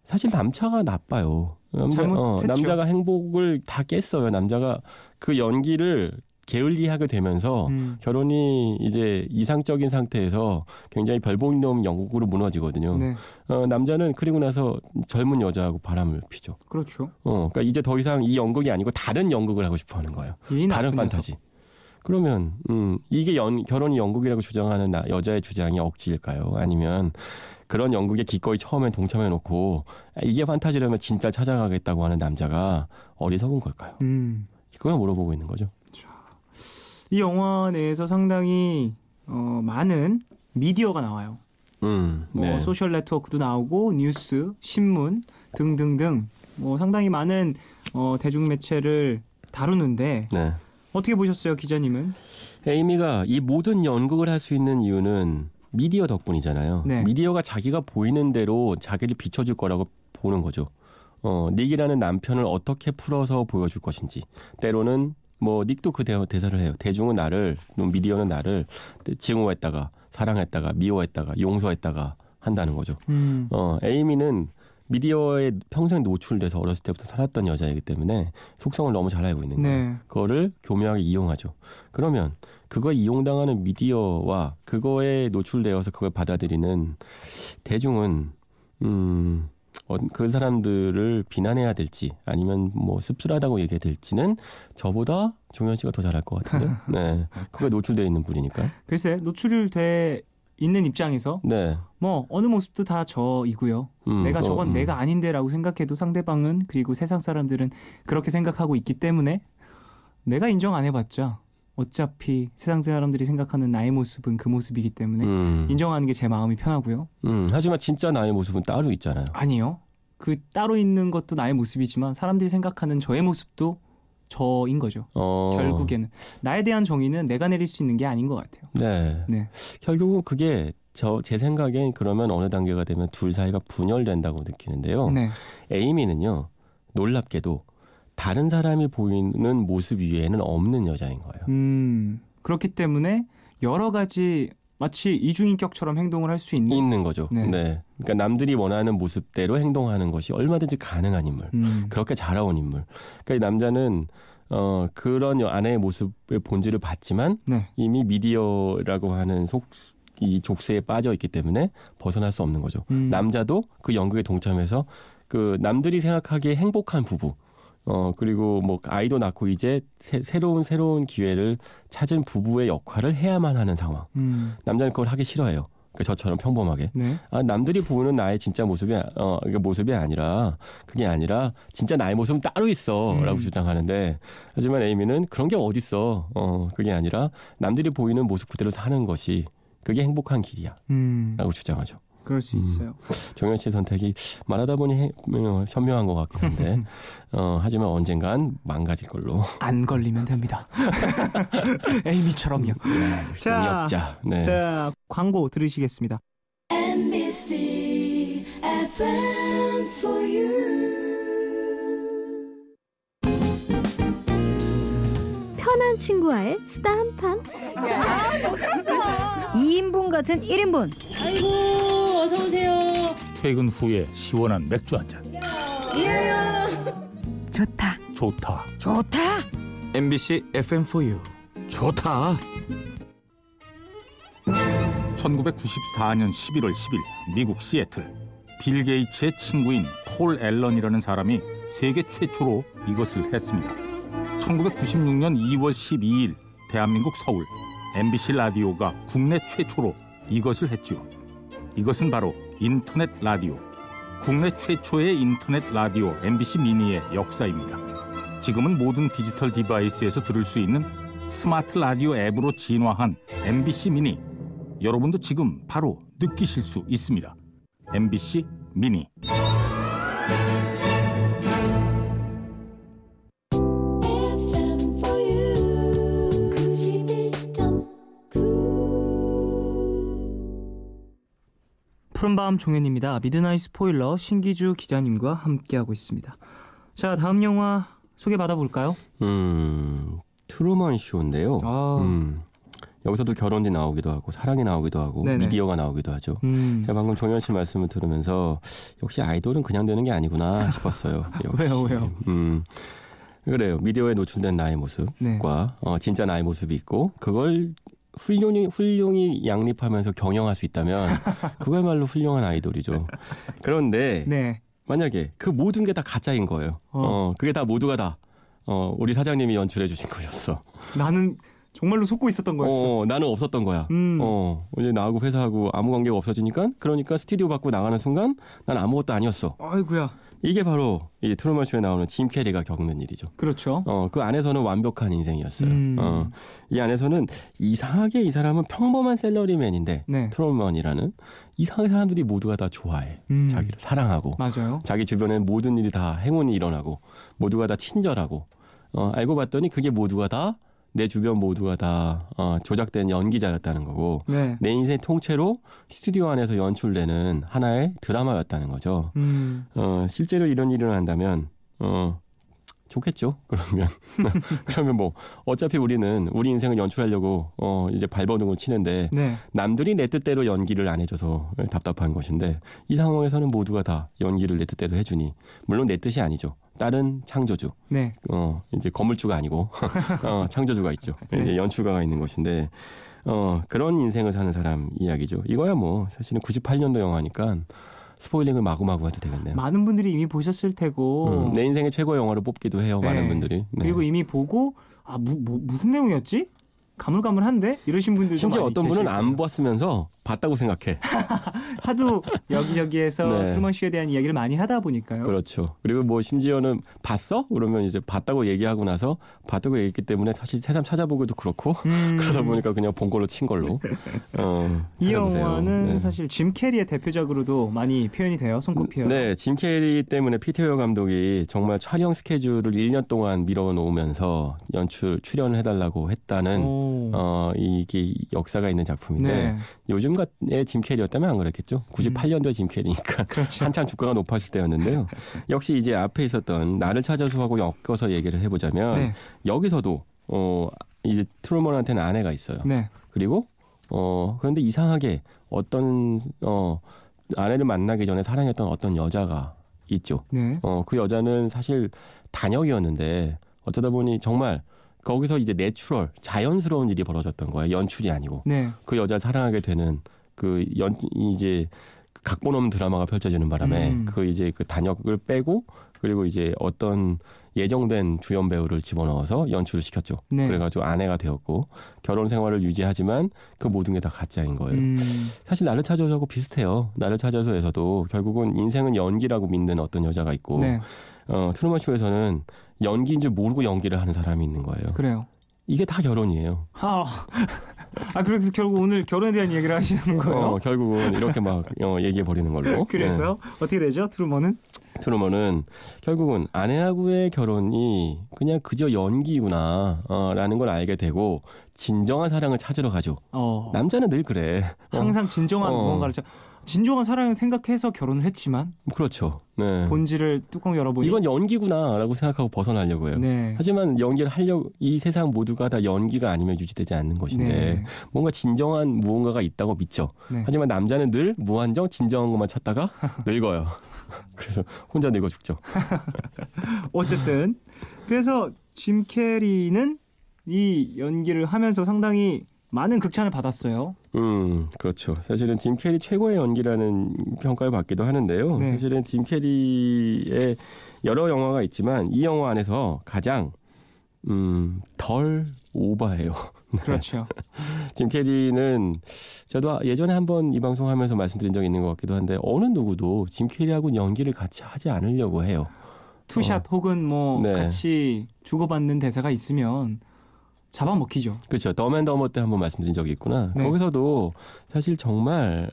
Speaker 3: 사실 남자가 나빠요. 남자가 행복을 다 깼어요. 남자가 그 연기를 게을리하게 되면서 결혼이 이제 이상적인 상태에서 굉장히 별복놈 영국으로 무너지거든요.
Speaker 1: 네.
Speaker 3: 남자는 그리고 나서 젊은 여자하고 바람을 피죠.
Speaker 1: 그렇죠.
Speaker 3: 그러니까 이제 더 이상 이 연극이 아니고 다른 연극을 하고 싶어 하는 거예요. 다른 판타지. 그러면 이게 결혼이 연극이라고 주장하는 여자의 주장이 억지일까요? 아니면 그런 연극에 기꺼이 처음엔 동참해놓고 이게 판타지라면 진짜 찾아가겠다고 하는 남자가 어리석은 걸까요? 그걸 물어보고 있는 거죠.
Speaker 1: 이 영화 내에서 상당히 많은 미디어가 나와요.
Speaker 3: 네.
Speaker 1: 소셜 네트워크도 나오고 뉴스, 신문 등등등 상당히 많은 대중매체를 다루는데
Speaker 3: 네.
Speaker 1: 어떻게 보셨어요, 기자님은?
Speaker 3: 에이미가 이 모든 연극을 할 수 있는 이유는 미디어 덕분이잖아요.
Speaker 1: 네.
Speaker 3: 미디어가 자기가 보이는 대로 자기를 비춰줄 거라고 보는 거죠. 닉이라는 남편을 어떻게 풀어서 보여줄 것인지. 때로는 닉도 그 대사를 해요. 대중은 나를, 미디어는 나를 증오했다가 사랑했다가 미워했다가 용서했다가 한다는 거죠. 에이미는 미디어에 평생 노출돼서 어렸을 때부터 살았던 여자이기 때문에 속성을 너무 잘 알고 있는 거예요.
Speaker 1: 네.
Speaker 3: 그거를 교묘하게 이용하죠. 그러면 그거에 이용당하는 미디어와 그거에 노출되어서 그걸 받아들이는 대중은 그 사람들을 비난해야 될지 아니면 씁쓸하다고 얘기해야 될지는 저보다 종현 씨가 더 잘할 것 같은데. 네, 그거에 노출되어 있는 분이니까.
Speaker 1: 글쎄, 노출돼 있는 입장에서
Speaker 3: 네.
Speaker 1: 어느 모습도 다 저이고요. 내가 저건 내가 아닌데라고 생각해도 상대방은 그리고 세상 사람들은 그렇게 생각하고 있기 때문에 내가 인정 안 해봤자 어차피 세상 사람들이 생각하는 나의 모습은 그 모습이기 때문에 인정하는 게 제 마음이 편하고요.
Speaker 3: 하지만 진짜 나의 모습은 따로 있잖아요.
Speaker 1: 아니요. 그 따로 있는 것도 나의 모습이지만 사람들이 생각하는 저의 모습도 저인 거죠. 결국에는 나에 대한 정의는 내가 내릴 수 있는 게 아닌 것 같아요.
Speaker 3: 네. 결국은 그게 제 생각엔 그러면 어느 단계가 되면 둘 사이가 분열된다고 느끼는데요.
Speaker 1: 네.
Speaker 3: 에이미는요. 놀랍게도 다른 사람이 보이는 모습 위에는 없는 여자인 거예요.
Speaker 1: 그렇기 때문에 여러 가지 마치 이중인격처럼 행동을 할 수 있는
Speaker 3: 거죠.
Speaker 1: 네.
Speaker 3: 네. 그러니까 남들이 원하는 모습대로 행동하는 것이 얼마든지 가능한 인물. 그렇게 자라온 인물. 그러니까 이 남자는 그런 아내의 모습의 본질을 봤지만
Speaker 1: 네.
Speaker 3: 이미 미디어라고 하는 이 족쇄에 빠져 있기 때문에 벗어날 수 없는 거죠. 남자도 그 연극에 동참해서 그 남들이 생각하기에 행복한 부부. 그리고 아이도 낳고 이제 새로운 기회를 찾은 부부의 역할을 해야만 하는 상황. 남자는 그걸 하기 싫어해요. 그러니까 저처럼 평범하게.
Speaker 1: 네.
Speaker 3: 남들이 보는 나의 진짜 모습이 모습이 아니라 그게 아니라 진짜 나의 모습은 따로 있어라고 주장하는데 하지만 에이미는 그런 게 어딨어. 그게 아니라 남들이 보이는 모습 그대로 사는 것이 그게 행복한 길이야라고 주장하죠.
Speaker 1: 그럴 수 있어요.
Speaker 3: 종현 씨의 선택이 말하다 보니 현명한 것 같긴 한데 하지만 언젠간 망가질 걸로.
Speaker 1: 안 걸리면 됩니다. 에이미처럼요.
Speaker 3: 능력자. 네.
Speaker 1: 자, 광고 들으시겠습니다.
Speaker 6: MBC FM for you.
Speaker 7: 편한 친구와의 수다 한 판.
Speaker 8: 2인분 같은 1인분.
Speaker 9: 아이고 어서 오세요.
Speaker 10: 퇴근 후에 시원한 맥주 한 잔.
Speaker 8: 좋다.
Speaker 10: 좋다.
Speaker 8: 좋다.
Speaker 11: MBC FM4U
Speaker 10: 좋다. 1994년 11월 10일 미국 시애틀 빌 게이츠의 친구인 폴 앨런이라는 사람이 세계 최초로 이것을 했습니다. 1996년 2월 12일 대한민국 서울 MBC 라디오가 국내 최초로 이것을 했죠. 이것은 바로 인터넷 라디오. 국내 최초의 인터넷 라디오 MBC 미니의 역사입니다. 지금은 모든 디지털 디바이스에서 들을 수 있는 스마트 라디오 앱으로 진화한 MBC 미니. 여러분도 지금 바로 느끼실 수 있습니다. MBC 미니.
Speaker 1: 푸른밤 종현입니다. 미드나잇 스포일러 신기주 기자님과 함께하고 있습니다. 자, 다음 영화 소개받아볼까요?
Speaker 3: 트루먼 쇼인데요. 여기서도 결혼이 나오기도 하고 사랑이 나오기도 하고
Speaker 1: 네네.
Speaker 3: 미디어가 나오기도 하죠. 제가 방금 종현 씨 말씀을 들으면서 역시 아이돌은 그냥 되는 게 아니구나 싶었어요.
Speaker 1: 왜요?
Speaker 3: 그래요. 미디어에 노출된 나의 모습과
Speaker 1: 네.
Speaker 3: 진짜 나의 모습이 있고 그걸 훌륭히 양립하면서 경영할 수 있다면 그거야말로 훌륭한 아이돌이죠. 그런데
Speaker 1: 네.
Speaker 3: 만약에 그 모든 게 다 가짜인 거예요. 그게 다 모두가 다 우리 사장님이 연출해 주신 거였어.
Speaker 1: 나는 정말로 속고 있었던 거였어.
Speaker 3: 나는 없었던 거야. 이제 나하고 회사하고 아무 관계가 없어지니까 그러니까 스튜디오 밖으로 나가는 순간 난 아무것도 아니었어.
Speaker 1: 아이고야.
Speaker 3: 이게 바로 이 트루먼 쇼에 나오는 짐 캐리가 겪는 일이죠.
Speaker 1: 그렇죠.
Speaker 3: 그 안에서는 완벽한 인생이었어요. 이 안에서는 이상하게 이 사람은 평범한 샐러리맨인데
Speaker 1: 네.
Speaker 3: 트루먼이라는 이상하게 사람들이 모두가 다 좋아해. 자기를 사랑하고.
Speaker 1: 맞아요.
Speaker 3: 자기 주변에 모든 일이 다 행운이 일어나고 모두가 다 친절하고 알고 봤더니 그게 모두가 다 내 주변 모두가 다 조작된 연기자였다는 거고
Speaker 1: 네.
Speaker 3: 내 인생 통째로 스튜디오 안에서 연출되는 하나의 드라마였다는 거죠. 실제로 이런 일이 일어난다면 좋겠죠. 그러면 뭐 어차피 우리는 우리 인생을 연출하려고 이제 발버둥을 치는데
Speaker 1: 네.
Speaker 3: 남들이 내 뜻대로 연기를 안 해줘서 답답한 것인데 이 상황에서는 모두가 다 연기를 내 뜻대로 해주니 물론 내 뜻이 아니죠. 다른 창조주,
Speaker 1: 네.
Speaker 3: 이제 건물주가 아니고 창조주가 있죠.
Speaker 1: 네.
Speaker 3: 이제 연출가가 있는 것인데 그런 인생을 사는 사람 이야기죠. 이거야 뭐 사실은 98년도 영화니까. 스포일링을 마구마구 해도 되겠네요.
Speaker 1: 많은 분들이 이미 보셨을 테고
Speaker 3: 내 인생의 최고의 영화로 뽑기도 해요.
Speaker 1: 네.
Speaker 3: 많은 분들이. 네.
Speaker 1: 그리고 이미 보고 무슨 내용이었지? 가물가물한데? 이러신 분들도
Speaker 3: 심지어
Speaker 1: 많이
Speaker 3: 어떤 분은
Speaker 1: 계실
Speaker 3: 안 봤으면서 봤다고 생각해.
Speaker 1: 하도 여기저기에서
Speaker 3: 네.
Speaker 1: 트루먼 쇼에 대한 이야기를 많이 하다 보니까요.
Speaker 3: 그렇죠. 그리고 뭐 심지어는 봤어? 그러면 이제 봤다고 얘기하고 나서 봤다고 얘기했기 때문에 사실 새삼 찾아보기도 그렇고 그러다 보니까 그냥 본 걸로 친 걸로.
Speaker 1: 이
Speaker 3: 찾아보세요.
Speaker 1: 영화는
Speaker 3: 네.
Speaker 1: 사실 짐 캐리의 대표작으로도 많이 표현이 돼요. 손꼽혀요.
Speaker 3: 네, 짐 캐리 때문에 피터 웨어 감독이 정말 촬영 스케줄을 1년 동안 미뤄놓으면서 출연을 해달라고 했다는 이게 역사가 있는 작품인데
Speaker 1: 네.
Speaker 3: 요즘의 짐 캐리였다면 안 그랬겠죠. 98년도의 짐 캐리니까
Speaker 1: 그렇죠.
Speaker 3: 한창 주가가 높았을 때였는데요. 역시 이제 앞에 있었던 나를 찾아서하고 엮어서 얘기를 해보자면
Speaker 1: 네.
Speaker 3: 여기서도 이제 트루먼한테는 아내가 있어요.
Speaker 1: 네.
Speaker 3: 그리고 그런데 이상하게 어떤 아내를 만나기 전에 사랑했던 어떤 여자가 있죠.
Speaker 1: 네.
Speaker 3: 그 여자는 사실 단역이었는데 어쩌다 보니 정말 거기서 이제 내추럴 자연스러운 일이 벌어졌던 거예요. 연출이 아니고.
Speaker 1: 네.
Speaker 3: 그 여자를 사랑하게 되는 이제 각본 없는 드라마가 펼쳐지는 바람에 그 단역을 빼고 그리고 이제 어떤 예정된 주연 배우를 집어넣어서 연출을 시켰죠.
Speaker 1: 네.
Speaker 3: 그래가지고 아내가 되었고 결혼 생활을 유지하지만 그 모든 게 다 가짜인 거예요. 사실 나를 찾아서하고 비슷해요. 나를 찾아서에서도 결국은 인생은 연기라고 믿는 어떤 여자가 있고
Speaker 1: 네.
Speaker 3: 트루먼 쇼에서는 연기인 줄 모르고 연기를 하는 사람이 있는 거예요.
Speaker 1: 그래요.
Speaker 3: 이게 다 결혼이에요.
Speaker 1: 그래서 결국 오늘 결혼에 대한 얘기를 하시는 거예요?
Speaker 3: 결국은 이렇게 막 얘기해 버리는 걸로.
Speaker 1: 그래서
Speaker 3: 네.
Speaker 1: 어떻게 되죠? 트루먼은
Speaker 3: 결국은 아내하고의 결혼이 그냥 그저 연기구나 라는 걸 알게 되고 진정한 사랑을 찾으러 가죠. 남자는 늘 그래.
Speaker 1: 항상 진정한 무언가를 진정한 사랑을 생각해서 결혼을 했지만
Speaker 3: 그렇죠. 네.
Speaker 1: 본질을 뚜껑 열어보니
Speaker 3: 이건 연기구나라고 생각하고 벗어나려고 해요.
Speaker 1: 네.
Speaker 3: 하지만 연기를 하려고 이 세상 모두가 다 연기가 아니면 유지되지 않는 것인데
Speaker 1: 네.
Speaker 3: 뭔가 진정한 무언가가 있다고 믿죠.
Speaker 1: 네.
Speaker 3: 하지만 남자는 늘 무한정 진정한 것만 찾다가 늙어요. 그래서 혼자 늙어 죽죠.
Speaker 1: 어쨌든 그래서 짐 캐리는 이 연기를 하면서 상당히 많은 극찬을 받았어요.
Speaker 3: 그렇죠. 사실은 짐 캐리 최고의 연기라는 평가를 받기도 하는데요.
Speaker 1: 네.
Speaker 3: 사실은 짐 캐리의 여러 영화가 있지만 이 영화 안에서 가장 덜 오버해요.
Speaker 1: 그렇죠.
Speaker 3: 짐 캐리는 저도 예전에 한번 이 방송하면서 말씀드린 적이 있는 것 같기도 한데 어느 누구도 짐 캐리하고 연기를 같이 하지 않으려고 해요.
Speaker 1: 투샷 혹은
Speaker 3: 네.
Speaker 1: 같이 주고받는 대사가 있으면 잡아먹히죠.
Speaker 3: 그렇죠. 더맨더머 때 한번 말씀드린 적이 있구나.
Speaker 1: 네.
Speaker 3: 거기서도 사실 정말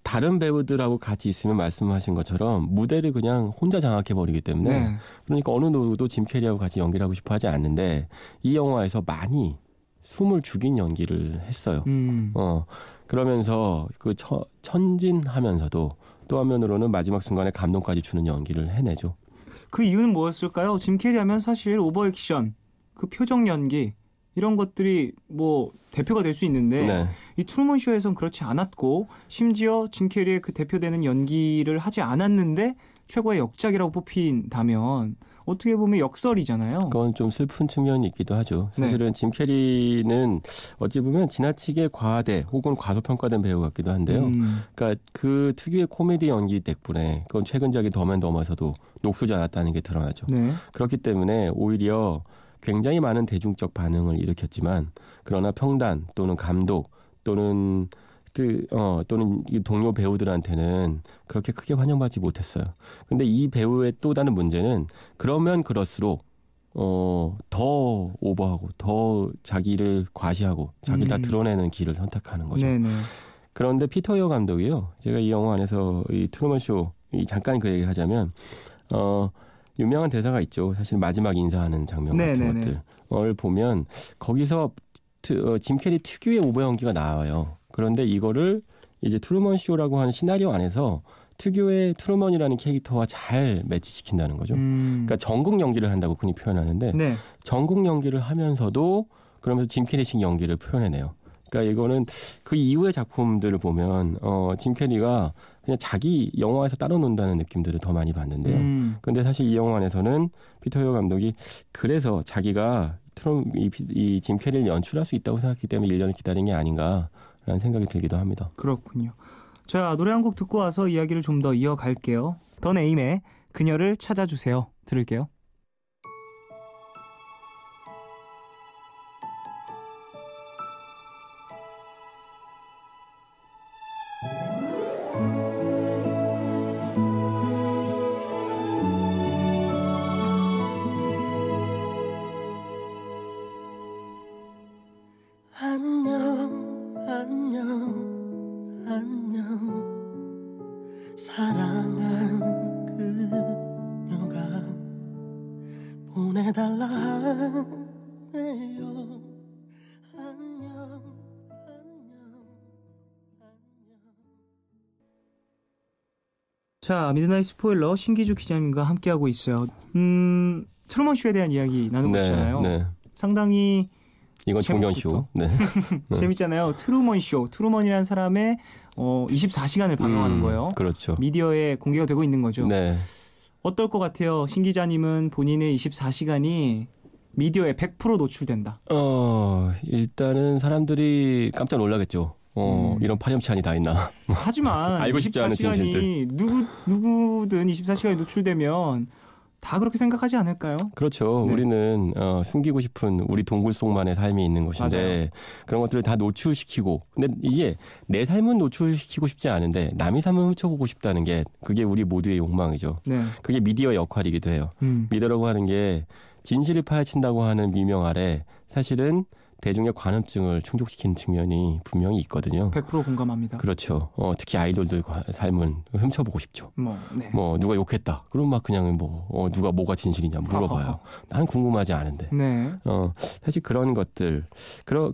Speaker 3: 다른 배우들하고 같이 있으면 말씀하신 것처럼 무대를 그냥 혼자 장악해버리기 때문에
Speaker 1: 네.
Speaker 3: 그러니까 어느 누구도 짐 캐리하고 같이 연기를 하고 싶어 하지 않는데 이 영화에서 많이 숨을 죽인 연기를 했어요. 그러면서 천진하면서도 또 한면으로는 마지막 순간에 감동까지 주는 연기를 해내죠.
Speaker 1: 그 이유는 뭐였을까요? 짐 캐리 하면 사실 오버액션, 그 표정 연기 이런 것들이 대표가 될 수 있는데
Speaker 3: 네.
Speaker 1: 이 트루먼 쇼에선 그렇지 않았고 심지어 짐 캐리의 그 대표되는 연기를 하지 않았는데 최고의 역작이라고 뽑힌다면 어떻게 보면 역설이잖아요.
Speaker 3: 그건 좀 슬픈 측면이 있기도 하죠. 사실은
Speaker 1: 네.
Speaker 3: 짐 캐리는 어찌 보면 지나치게 과대 혹은 과소평가된 배우 같기도 한데요. 그러니까 그 특유의 코미디 연기 덕분에 그건 최근작인 더맨더머에서도 녹슬지 않았다는 게 드러나죠.
Speaker 1: 네.
Speaker 3: 그렇기 때문에 오히려 굉장히 많은 대중적 반응을 일으켰지만 그러나 평단 또는 감독 또는 이 동료 배우들한테는 그렇게 크게 환영받지 못했어요. 근데 이 배우의 또 다른 문제는 그러면 그럴수록 더 오버하고 더 자기를 과시하고 자기를 다 드러내는 길을 선택하는 거죠.
Speaker 1: 네네.
Speaker 3: 그런데 피터 웨어 감독이요. 제가 이 영화 안에서 이 트루먼 쇼 잠깐 그 얘기를 하자면 유명한 대사가 있죠. 사실 마지막 인사하는 장면 같은 것들을 보면 거기서 짐 캐리 특유의 오버 연기가 나와요. 그런데 이거를 이제 트루먼 쇼라고 하는 시나리오 안에서 특유의 트루먼이라는 캐릭터와 잘 매치시킨다는 거죠. 그러니까 전국 연기를 한다고 흔히 표현하는데 전국 연기를 하면서도 그러면서 짐 캐리식 연기를 표현해내요. 그러니까 이거는 그 이후의 작품들을 보면 짐 캐리가 그냥 자기 영화에서 따로 논다는 느낌들을 더 많이 받는데요. 근데 사실 이 영화 안에서는 피터 웨어 감독이 그래서 자기가 이 짐 캐리를 연출할 수 있다고 생각했기 때문에 1년을 기다린 게 아닌가라는 생각이 들기도 합니다.
Speaker 1: 그렇군요. 자, 노래 한 곡 듣고 와서 이야기를 좀 더 이어갈게요. 더 네임의 그녀를 찾아주세요. 들을게요.
Speaker 12: 사랑한 그녀가 보내달라 하네요. 안녕.
Speaker 1: 자, 미드나잇 스포일러 신기주 기자님과 함께하고 있어요. 트루먼 쇼에 대한 이야기 나누고 있잖아요. 네. 상당히
Speaker 3: 이건 종편쇼. 네.
Speaker 1: 재밌잖아요. 트루먼 쇼. 트루먼이라는 사람의 24시간을 방영하는 거예요.
Speaker 3: 그렇죠.
Speaker 1: 미디어에 공개가 되고 있는 거죠.
Speaker 3: 네.
Speaker 1: 어떨 것 같아요? 신 기자님은 본인의 24시간이 미디어에 100% 노출된다.
Speaker 3: 일단은 사람들이 깜짝 놀라겠죠. 이런 파렴치한이 다 있나.
Speaker 1: 하지만
Speaker 3: 알고 싶지 않은 진실들.
Speaker 1: 누구든 24시간이 노출되면 다 그렇게 생각하지 않을까요?
Speaker 3: 그렇죠. 네. 우리는 숨기고 싶은 우리 동굴 속만의 삶이 있는 것인데 맞아요. 그런 것들을 다 노출시키고 근데 이게 내 삶은 노출시키고 싶지 않은데 남의 삶을 훔쳐보고 싶다는 게 그게 우리 모두의 욕망이죠. 네. 그게 미디어의 역할이기도 해요. 미디어라고 하는 게 진실을 파헤친다고 하는 미명 아래 사실은 대중의 관음증을 충족시키는 측면이 분명히 있거든요.
Speaker 1: 100% 공감합니다.
Speaker 3: 그렇죠. 특히 아이돌들 삶은 훔쳐보고 싶죠. 누가 욕했다. 그럼 막 그냥 누가 뭐가 진실이냐 물어봐요. 나는 궁금하지 않은데.
Speaker 1: 네.
Speaker 3: 사실 그런 것들,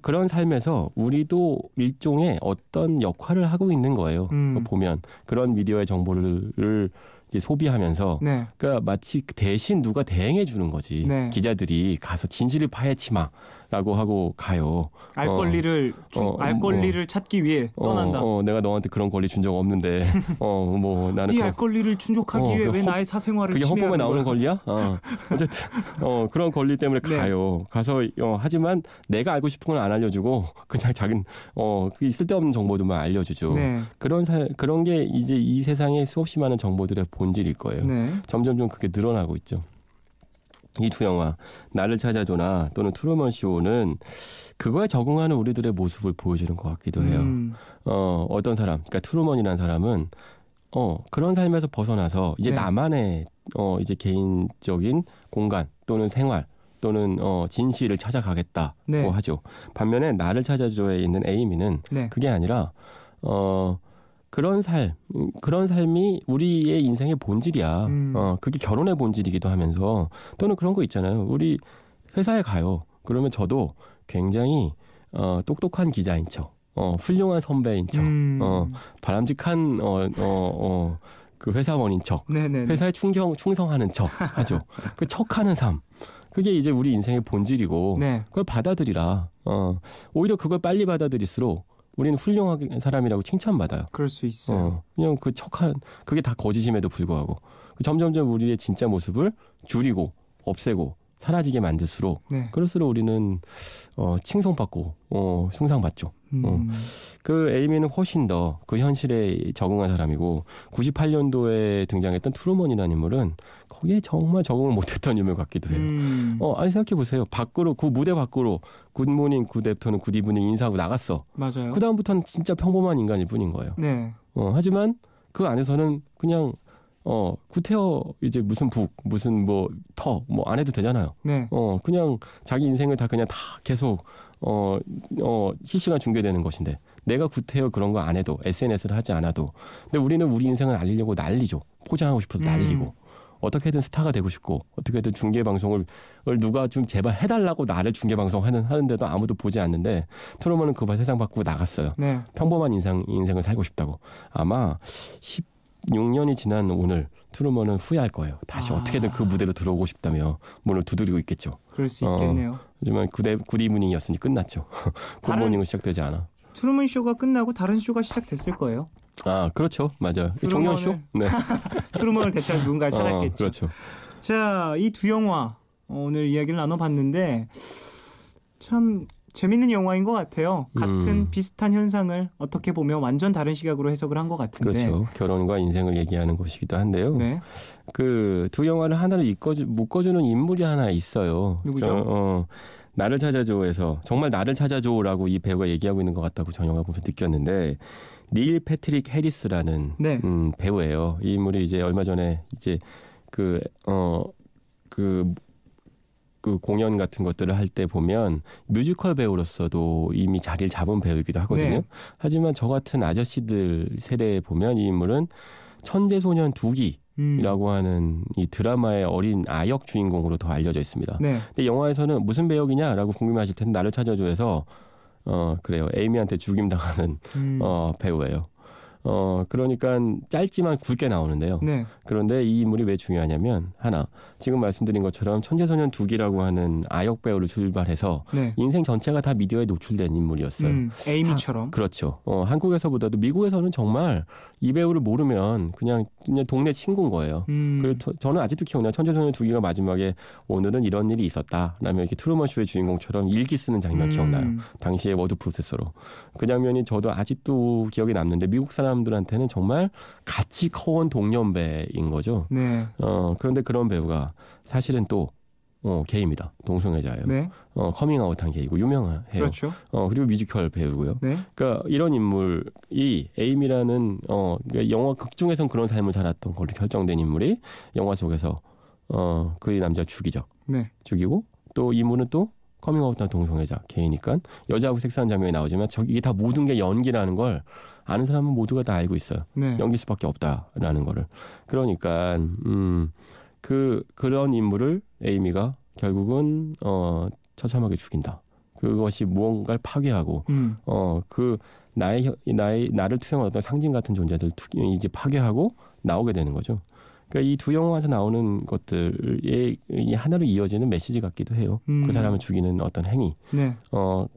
Speaker 3: 그런 삶에서 우리도 일종의 어떤 역할을 하고 있는 거예요. 보면 그런 미디어의 정보를 이제 소비하면서
Speaker 1: 네.
Speaker 3: 그러니까 마치 대신 누가 대행해 주는 거지.
Speaker 1: 네.
Speaker 3: 기자들이 가서 진실을 파헤치 마라고 하고 가요.
Speaker 1: 알 권리를 찾기 위해 떠난다.
Speaker 3: 내가 너한테 그런 권리 준 적 없는데 나는
Speaker 1: 네 알 권리를 충족하기 위해 왜 나의 사생활을
Speaker 3: 그게 헌법에 나오는 권리야? 어쨌든 그런 권리 때문에 가요. 가서 하지만 내가 알고 싶은 건 안 알려주고 그냥 작은 쓸데없는 정보들만 알려주죠.
Speaker 1: 네.
Speaker 3: 그런 게 이제 이 세상에 수없이 많은 정보들의 본질일 거예요.
Speaker 1: 네.
Speaker 3: 점점 좀 그게 늘어나고 있죠. 이 두 영화 나를 찾아줘나 또는 트루먼 쇼는 그거에 적응하는 우리들의 모습을 보여주는 것 같기도 해요. 어떤 사람, 그러니까 트루먼이라는 사람은 그런 삶에서 벗어나서 이제 나만의 이제 개인적인 공간 또는 생활 또는 진실을 찾아가겠다고 하죠. 반면에 나를 찾아줘에 있는 에이미는 그게 아니라 그런 삶이 우리의 인생의 본질이야. 그게 결혼의 본질이기도 하면서 또는 그런 거 있잖아요. 우리 회사에 가요. 그러면 저도 굉장히 똑똑한 기자인 척, 훌륭한 선배인 척, 바람직한 그 회사원인 척, 회사에 충성하는 척 하죠. 그 척하는 삶. 그게 이제 우리 인생의 본질이고 그걸 받아들이라. 오히려 그걸 빨리 받아들일수록 우리는 훌륭한 사람이라고 칭찬받아요.
Speaker 1: 그럴 수 있어요.
Speaker 3: 그냥 그 척한 그게 다 거짓임에도 불구하고 점점점 우리의 진짜 모습을 줄이고 없애고 사라지게 만들수록 그럴수록 우리는 칭송받고 숭상받죠. 그 에이미는 훨씬 더 그 현실에 적응한 사람이고 98년도에 등장했던 트루먼이라는 인물은 거기에 정말 적응을 못했던 인물 같기도 해요. 아니 생각해 보세요. 밖으로 그 무대 밖으로 굿모닝, 굿애프터눈, 굿이브닝 인사하고 나갔어.
Speaker 1: 맞아요.
Speaker 3: 그 다음부터는 진짜 평범한 인간일 뿐인 거예요.
Speaker 1: 네.
Speaker 3: 하지만 그 안에서는 그냥 구태여 이제 무슨 북 무슨 뭐 터 뭐 안 해도 되잖아요.
Speaker 1: 네.
Speaker 3: 그냥 자기 인생을 다 그냥 다 계속 실시간 중계되는 것인데 내가 구태여 그런 거 안 해도 SNS를 하지 않아도 근데 우리는 우리 인생을 알리려고 난리죠. 포장하고 싶어서 난리고 어떻게든 스타가 되고 싶고 어떻게든 중계 방송을 누가 좀 제발 해달라고 나를 중계 방송 하는데도 아무도 보지 않는데 트루먼은 그 세상 밖으로 나갔어요.
Speaker 1: 네.
Speaker 3: 평범한 인생을 살고 싶다고. 아마 16년이 지난 오늘 트루먼은 후회할 거예요. 다시 어떻게든 그 무대로 들어오고 싶다며 문을 두드리고 있겠죠.
Speaker 1: 그럴 수 있겠네요.
Speaker 3: 하지만 굿이브닝이었으니 끝났죠. 굿모닝은 시작되지 않아.
Speaker 1: 트루먼 쇼가 끝나고 다른 쇼가 시작됐을 거예요.
Speaker 3: 그렇죠. 맞아요. 종현 쇼? 네.
Speaker 1: 트루먼을 대체할 누군가를 찾았겠죠.
Speaker 3: 그렇죠.
Speaker 1: 자, 이 두 영화 오늘 이야기를 나눠봤는데 참 재밌는 영화인 것 같아요. 같은 비슷한 현상을 어떻게 보면 완전 다른 시각으로 해석을 한 것 같은데.
Speaker 3: 그렇죠. 결혼과 인생을 얘기하는 것이기도 한데요.
Speaker 1: 네.
Speaker 3: 그 두 영화를 하나를 묶어주는 인물이 하나 있어요.
Speaker 1: 누구죠?
Speaker 3: 나를 찾아줘에서 정말 나를 찾아줘라고 이 배우가 얘기하고 있는 것 같다고 저 영화 보면서 느꼈는데 닐 패트릭 해리스라는
Speaker 1: 네.
Speaker 3: 배우예요. 이 인물이 이제 얼마 전에 이제 그 공연 같은 것들을 할 때 보면 뮤지컬 배우로서도 이미 자리를 잡은 배우이기도 하거든요.
Speaker 1: 네.
Speaker 3: 하지만 저 같은 아저씨들 세대에 보면 이 인물은 천재소년 두기라고 하는 이 드라마의 어린 아역 주인공으로 더 알려져 있습니다.
Speaker 1: 네.
Speaker 3: 근데 영화에서는 무슨 배역이냐라고 궁금해하실 텐데 나를 찾아줘에서 그래요. 에이미한테 죽임당하는 배우예요. 그러니까 짧지만 굵게 나오는데요.
Speaker 1: 네.
Speaker 3: 그런데 이 인물이 왜 중요하냐면 하나 지금 말씀드린 것처럼 천재소년 두기라고 하는 아역 배우를 출발해서
Speaker 1: 네.
Speaker 3: 인생 전체가 다 미디어에 노출된 인물이었어요.
Speaker 1: 에이미처럼.
Speaker 3: 그렇죠. 한국에서보다도 미국에서는 정말 이 배우를 모르면 그냥 동네 친구인 거예요. 그래서 저는 아직도 기억나요. 천재소년 두기가 마지막에 오늘은 이런 일이 있었다. 라면 이렇게 트루먼 쇼의 주인공처럼 일기 쓰는 장면 기억나요. 당시에 워드 프로세서로. 그 장면이 저도 아직도 기억에 남는데 미국 사람들한테는 정말 같이 커온 동년배인 거죠.
Speaker 1: 네.
Speaker 3: 그런데 그런 배우가 사실은 또 게이입니다. 동성애자예요.
Speaker 1: 네.
Speaker 3: 커밍아웃한 게이고 유명해요.
Speaker 1: 그렇죠.
Speaker 3: 그리고 뮤지컬 배우고요.
Speaker 1: 네.
Speaker 3: 그러니까 이런 인물이 에이미라는 영화 극 중에선 그런 삶을 살았던 걸로 결정된 인물이 영화 속에서 그 남자 죽이죠.
Speaker 1: 네.
Speaker 3: 죽이고 또 인물은 또 커밍아웃한 동성애자 게이니까 여자하고 섹스한 장면이 나오지만 이게 다 모든 게 연기라는 걸 아는 사람은 모두가 다 알고 있어요.
Speaker 1: 네.
Speaker 3: 연기일 수밖에 없다라는 거를. 그러니까 그런 인물을 에이미가 결국은 처참하게 죽인다. 그것이 무언가를 파괴하고 그 나를 투영한 어떤 상징 같은 존재들 이제 파괴하고 나오게 되는 거죠. 그러니까 이 두 영화에서 나오는 것들이 하나로 이어지는 메시지 같기도 해요. 그 사람을 죽이는 어떤 행위.
Speaker 1: 네.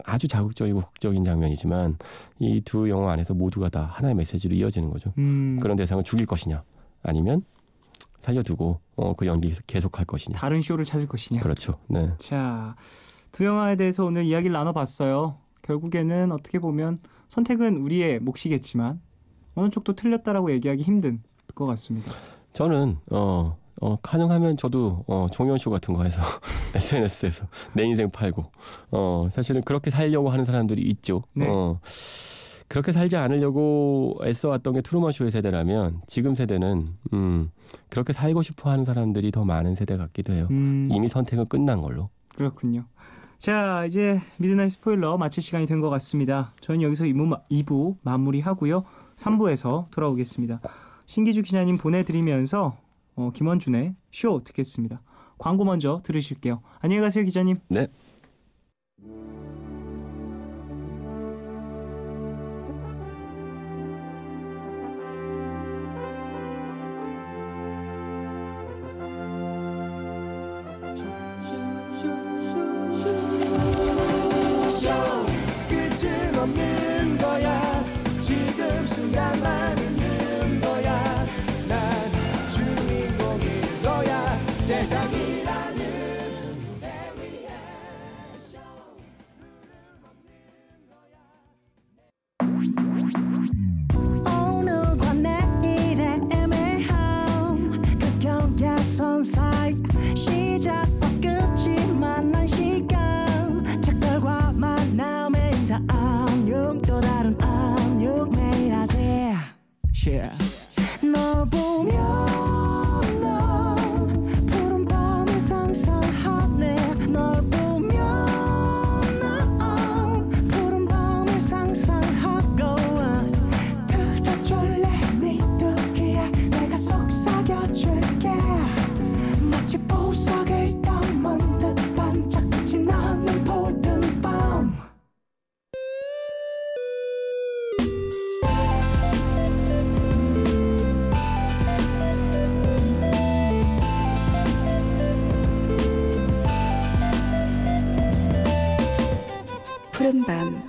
Speaker 3: 아주 자극적이고 극적인 장면이지만 이 두 영화 안에서 모두가 다 하나의 메시지로 이어지는 거죠. 그런 대상을 죽일 것이냐 아니면 살려두고 그 연기 계속할 것이냐.
Speaker 1: 다른 쇼를 찾을 것이냐.
Speaker 3: 그렇죠. 네.
Speaker 1: 자, 두 영화에 대해서 오늘 이야기를 나눠봤어요. 결국에는 어떻게 보면 선택은 우리의 몫이겠지만 어느 쪽도 틀렸다라고 얘기하기 힘든 것 같습니다.
Speaker 3: 저는 가능하면 저도 종현쇼 같은 거 해서 SNS에서 내 인생 팔고 사실은 그렇게 살려고 하는 사람들이 있죠.
Speaker 1: 네.
Speaker 3: 그렇게 살지 않으려고 애써왔던 게 트루먼쇼의 세대라면 지금 세대는 그렇게 살고 싶어 하는 사람들이 더 많은 세대 같기도 해요. 이미 선택은 끝난 걸로.
Speaker 1: 그렇군요. 자, 이제 미드나잇 스포일러 마칠 시간이 된 것 같습니다. 저는 여기서 2부 마무리하고요. 3부에서 돌아오겠습니다. 신기주 기자님 보내드리면서 김원준의 쇼 듣겠습니다. 광고 먼저 들으실게요. 안녕히 가세요, 기자님.
Speaker 3: 네.
Speaker 2: 끝은 없는 거야. 지금 순간만 있는 거야. 난 주인공일 거야. 세상이라는 무대 위에
Speaker 12: 오늘과 내일의 애매함 그 경계선
Speaker 1: yeah.
Speaker 12: 널 보면 난 푸른 밤을 상상하네 널 보면 난 푸른 밤을 상상하고 들어줄래 네 두기에 내가 속삭여줄게 마치 보석을 담은 듯 반짝빛이 나는 푸른 밤
Speaker 7: 푸른밤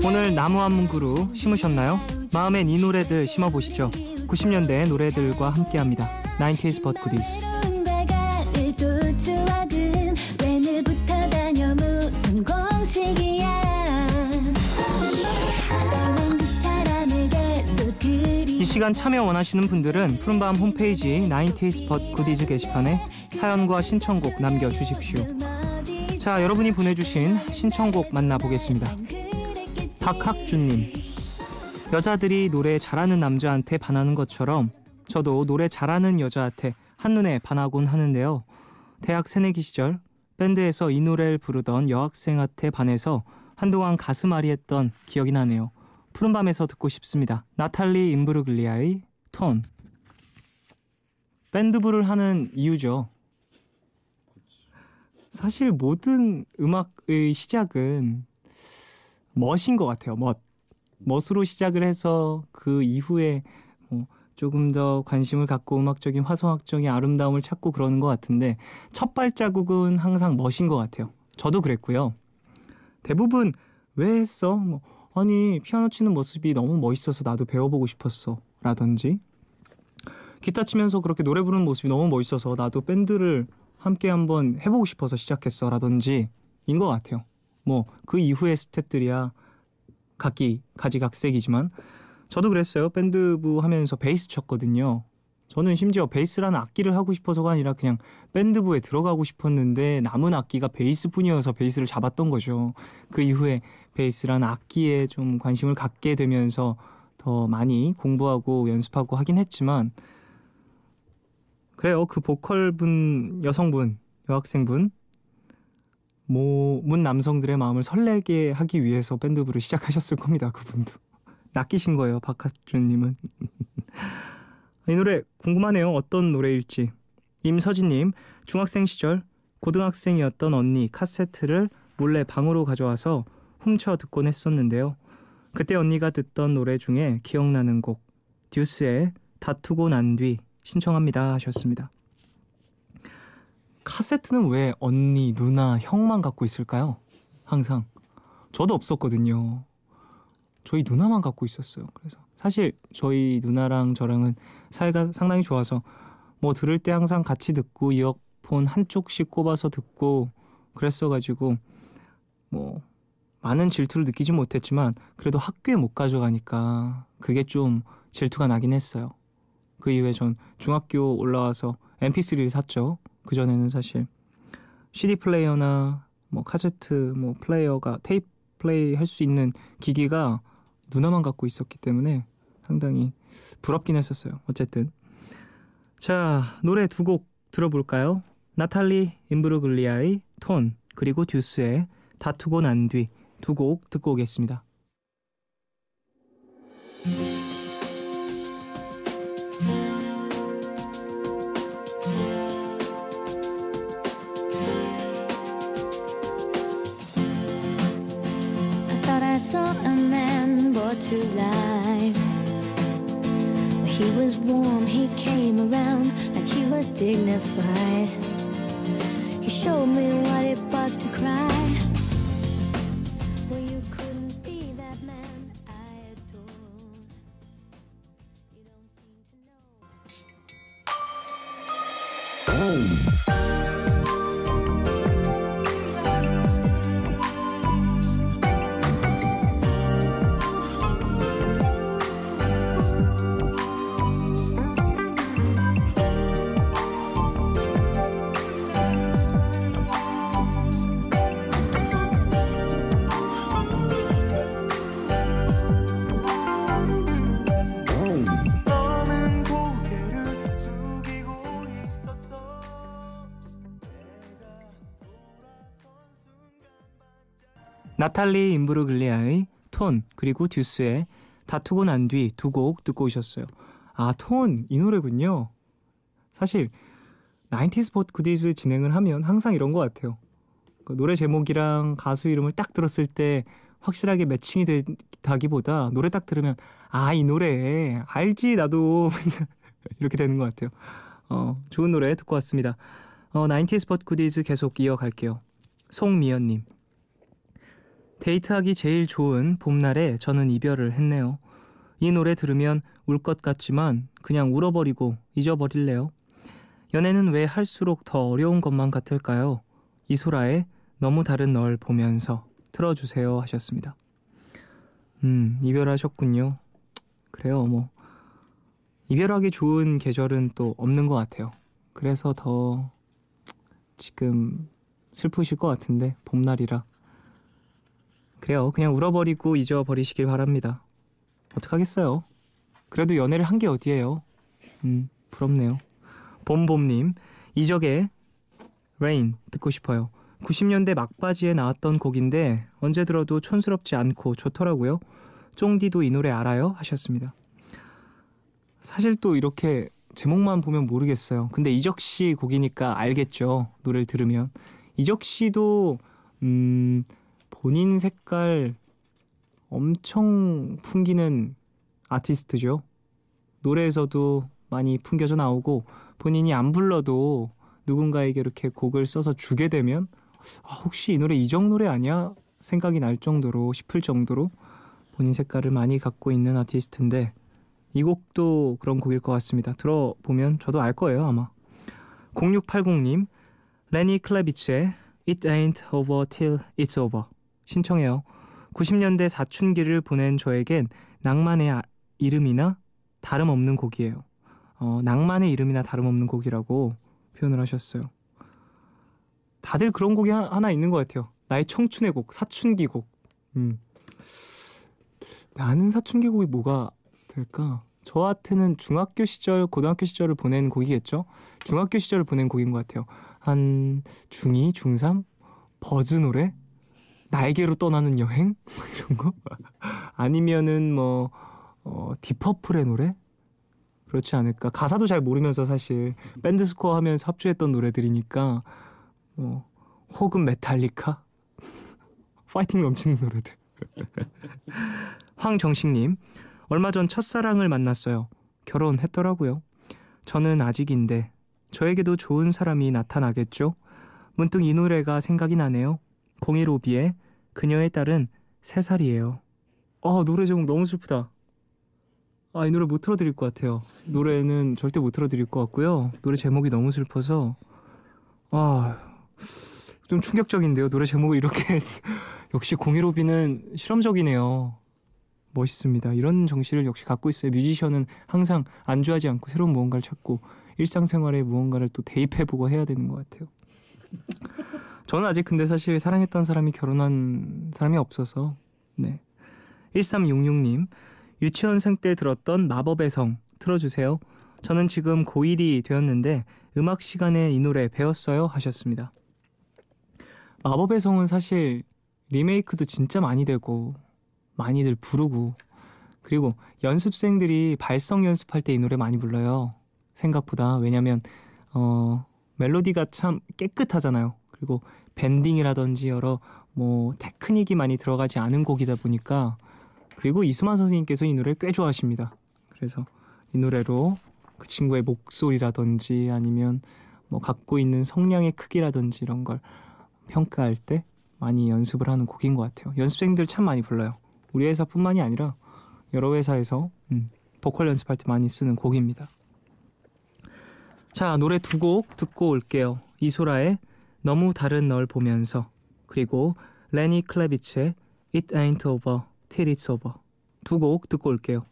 Speaker 1: 오늘 나무 한 문구루 심으셨나요? 마음엔 이 노래들 심어보시죠. 90년대 노래들과 함께합니다. 90s but goodies. 이 시간 참여 원하시는 분들은 푸른밤 홈페이지 90s but goodies 게시판에 사연과 신청곡 남겨주십시오. 자, 여러분이 보내주신 신청곡 만나보겠습니다. 박학준님, 여자들이 노래 잘하는 남자한테 반하는 것처럼 저도 노래 잘하는 여자한테 한눈에 반하곤 하는데요. 대학 새내기 시절 밴드에서 이 노래를 부르던 여학생한테 반해서 한동안 가슴앓이했던 기억이 나네요. 푸른밤에서 듣고 싶습니다. 나탈리 임브르글리아의 톤. 밴드부를 하는 이유죠. 사실 모든 음악의 시작은 멋인 것 같아요. 멋으로 시작을 해서 그 이후에 조금 더 관심을 갖고 음악적인 화성학적인 아름다움을 찾고 그러는 것 같은데 첫 발자국은 항상 멋인 것 같아요. 저도 그랬고요. 대부분 왜 했어? 아니 피아노 치는 모습이 너무 멋있어서 나도 배워보고 싶었어 라든지 기타 치면서 그렇게 노래 부르는 모습이 너무 멋있어서 나도 밴드를 함께 한번 해보고 싶어서 시작했어 라든지 인 것 같아요. 그 이후의 스텝들이야 가지각색이지만 저도 그랬어요. 밴드부 하면서 베이스 쳤거든요. 저는 심지어 베이스라는 악기를 하고 싶어서가 아니라 그냥 밴드부에 들어가고 싶었는데 남은 악기가 베이스뿐이어서 베이스를 잡았던 거죠. 그 이후에 베이스라는 악기에 좀 관심을 갖게 되면서 더 많이 공부하고 연습하고 하긴 했지만 그래요. 그 보컬분, 여성분, 여학생분 문 남성들의 마음을 설레게 하기 위해서 밴드부를 시작하셨을 겁니다. 그분도 낚이신 거예요. 박하준님은. 이 노래 궁금하네요. 어떤 노래일지. 임서진님, 중학생 시절 고등학생이었던 언니 카세트를 몰래 방으로 가져와서 훔쳐 듣곤 했었는데요. 그때 언니가 듣던 노래 중에 기억나는 곡 듀스의 다투고 난 뒤 신청합니다 하셨습니다. 카세트는 왜 언니, 누나, 형만 갖고 있을까요? 항상. 저도 없었거든요. 저희 누나만 갖고 있었어요. 그래서 사실 저희 누나랑 저랑은 사이가 상당히 좋아서 들을 때 항상 같이 듣고 이어폰 한쪽씩 꼽아서 듣고 그랬어가지고 많은 질투를 느끼지 못했지만 그래도 학교에 못 가져가니까 그게 좀 질투가 나긴 했어요. 그 이후에 전 중학교 올라와서 mp3를 샀죠. 그전에는 사실 CD 플레이어나 카세트 플레이어가 테이프 플레이 할 수 있는 기기가 누나만 갖고 있었기 때문에 상당히 부럽긴 했었어요. 어쨌든 자, 노래 두 곡 들어볼까요? 나탈리 임브르글리아의 톤 그리고 듀스의 다투고 난 뒤 두 곡 듣고 오겠습니다.
Speaker 6: saw a man brought to life. He was warm, he came around like he was dignified. He showed me what it was to cry. Well, you couldn't be that man I adored. You don't seem to know.
Speaker 1: 나탈리 임브루글리아의 톤 그리고 듀스의 다투고 난 뒤 두 곡 듣고 오셨어요. 아, 톤 이 노래군요. 사실 90s But Goodies 진행을 하면 항상 이런 것 같아요. 그 노래 제목이랑 가수 이름을 딱 들었을 때 확실하게 매칭이 되다기보다 노래 딱 들으면 아, 이 노래 알지 나도 이렇게 되는 것 같아요. 좋은 노래 듣고 왔습니다. 90s But Goodies 계속 이어갈게요. 송미연님, 데이트하기 제일 좋은 봄날에 저는 이별을 했네요. 이 노래 들으면 울 것 같지만 그냥 울어버리고 잊어버릴래요. 연애는 왜 할수록 더 어려운 것만 같을까요? 이소라의 너무 다른 널 보면서 틀어주세요 하셨습니다. 이별하셨군요. 그래요, 뭐 이별하기 좋은 계절은 또 없는 것 같아요. 그래서 더 지금 슬프실 것 같은데 봄날이라. 그래요, 그냥 울어버리고 잊어버리시길 바랍니다. 어떡하겠어요. 그래도 연애를 한 게 어디예요. 부럽네요. 봄봄님, 이적의 Rain 듣고 싶어요. 90년대 막바지에 나왔던 곡인데 언제 들어도 촌스럽지 않고 좋더라고요. 쫑디도 이 노래 알아요? 하셨습니다. 사실 또 이렇게 제목만 보면 모르겠어요. 근데 이적씨 곡이니까 알겠죠. 노래를 들으면. 이적씨도 본인 색깔 엄청 풍기는 아티스트죠. 노래에서도 많이 풍겨져 나오고 본인이 안 불러도 누군가에게 이렇게 곡을 써서 주게 되면 혹시 이 노래 이적 노래 아니야? 생각이 날 정도로 싶을 정도로 본인 색깔을 많이 갖고 있는 아티스트인데 이 곡도 그런 곡일 것 같습니다. 들어보면 저도 알 거예요 아마. 0680님, 레니 클레비츠의 It Ain't Over Till It's Over 신청해요. 90년대 사춘기를 보낸 저에겐 낭만의 이름이나 다름없는 곡이에요. 낭만의 이름이나 다름없는 곡이라고 표현을 하셨어요. 다들 그런 곡이 하나 있는 것 같아요. 나의 청춘의 곡, 사춘기 곡. 나는 사춘기 곡이 뭐가 될까? 저한테는 중학교 시절, 고등학교 시절을 보낸 곡이겠죠? 중학교 시절을 보낸 곡인 것 같아요. 한 중2, 중3? 버즈 노래? 나에게로 떠나는 여행? 이런 거? 아니면은 뭐 디퍼플의 노래? 그렇지 않을까? 가사도 잘 모르면서 사실 밴드 스코어 하면서 합주했던 노래들이니까 혹은 메탈리카? 파이팅 넘치는 노래들. 황정식님, 얼마 전 첫사랑을 만났어요. 결혼했더라고요. 저는 아직인데 저에게도 좋은 사람이 나타나겠죠? 문득 이 노래가 생각이 나네요. 015B의 그녀의 딸은 3살이에요. 노래 제목 너무 슬프다. 이 노래 못 틀어드릴 것 같아요. 노래는 절대 못 틀어드릴 것 같고요. 노래 제목이 너무 슬퍼서 좀 충격적인데요. 노래 제목을 이렇게 역시 015B는 실험적이네요. 멋있습니다. 이런 정신을 역시 갖고 있어요. 뮤지션은 항상 안주하지 않고 새로운 무언가를 찾고 일상생활에 무언가를 또 대입해보고 해야 되는 것 같아요. 저는 아직 근데 사실 사랑했던 사람이 결혼한 사람이 없어서. 네. 1366님, 유치원생 때 들었던 마법의 성 틀어주세요. 저는 지금 고1이 되었는데 음악 시간에 이 노래 배웠어요 하셨습니다. 마법의 성은 사실 리메이크도 진짜 많이 되고 많이들 부르고, 그리고 연습생들이 발성 연습할 때 이 노래 많이 불러요. 생각보다. 왜냐면 멜로디가 참 깨끗하잖아요. 그리고 밴딩이라든지 여러 테크닉이 많이 들어가지 않은 곡이다 보니까. 그리고 이수만 선생님께서 이 노래를 꽤 좋아하십니다. 그래서 이 노래로 그 친구의 목소리라든지 아니면 갖고 있는 성량의 크기라든지 이런 걸 평가할 때 많이 연습을 하는 곡인 것 같아요. 연습생들 참 많이 불러요. 우리 회사뿐만이 아니라 여러 회사에서 보컬 연습할 때 많이 쓰는 곡입니다. 자, 노래 2곡 듣고 올게요. 이소라의 너무 다른 널 보면서, 그리고 레니 클레비츠의 It Ain't Over Till It's Over. 2곡 듣고 올게요.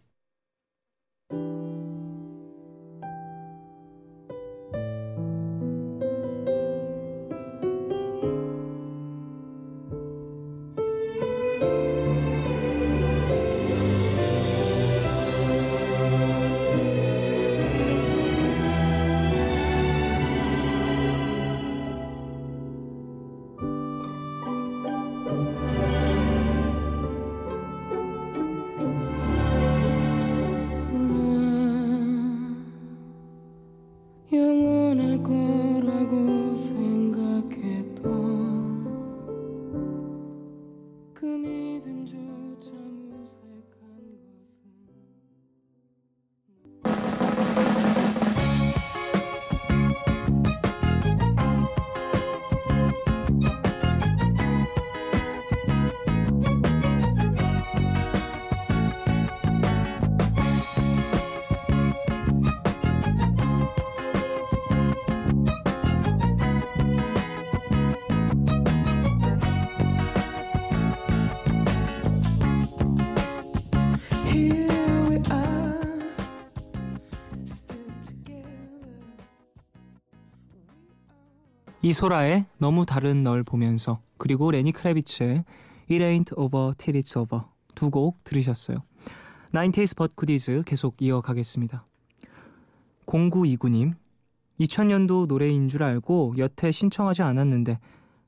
Speaker 1: 이소라의 너무 다른 널 보면서, 그리고 레니 크래비츠의 It Ain't Over Till It's Over 두 곡 들으셨어요. 90s But Goodies 계속 이어가겠습니다. 0929님, 2000년도 노래인 줄 알고 여태 신청하지 않았는데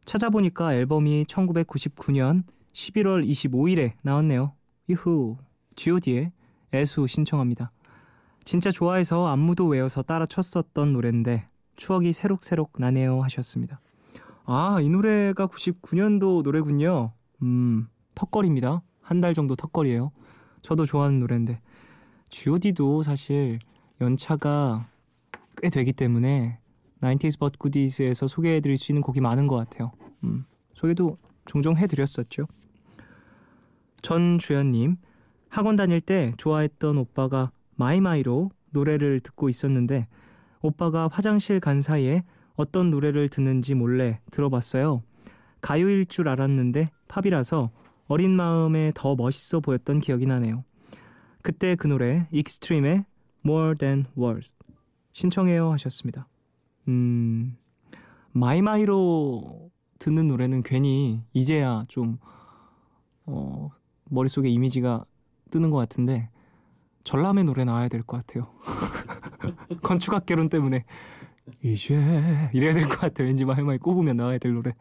Speaker 1: 찾아보니까 앨범이 1999년 11월 25일에 나왔네요. 이후, G.O.D의 애수 신청합니다. 진짜 좋아해서 안무도 외워서 따라 췄었던 노래인데 추억이 새록새록 나네요 하셨습니다. 아, 이 노래가 99년도 노래군요. 턱걸이입니다. 한 달 정도 턱걸이에요. 저도 좋아하는 노래인데 G.O.D도 사실 연차가 꽤 되기 때문에 90s But Goodies에서 소개해드릴 수 있는 곡이 많은 것 같아요. 소개도 종종 해드렸었죠. 전주연님, 학원 다닐 때 좋아했던 오빠가 마이마이로 노래를 듣고 있었는데 오빠가 화장실 간 사이에 어떤 노래를 듣는지 몰래 들어봤어요. 가요일 줄 알았는데 팝이라서 어린 마음에 더 멋있어 보였던 기억이 나네요. 그때 그 노래 익스트림의 More Than Words 신청해요 하셨습니다. 마이마이로 듣는 노래는 괜히 이제야 좀 머릿속에 이미지가 뜨는 것 같은데 전람회 노래 나와야 될 것 같아요. 건축학 개론 때문에 이제 이래야 될 것 같아요. 왠지 마이마이 꼽으면 나와야 될 노래.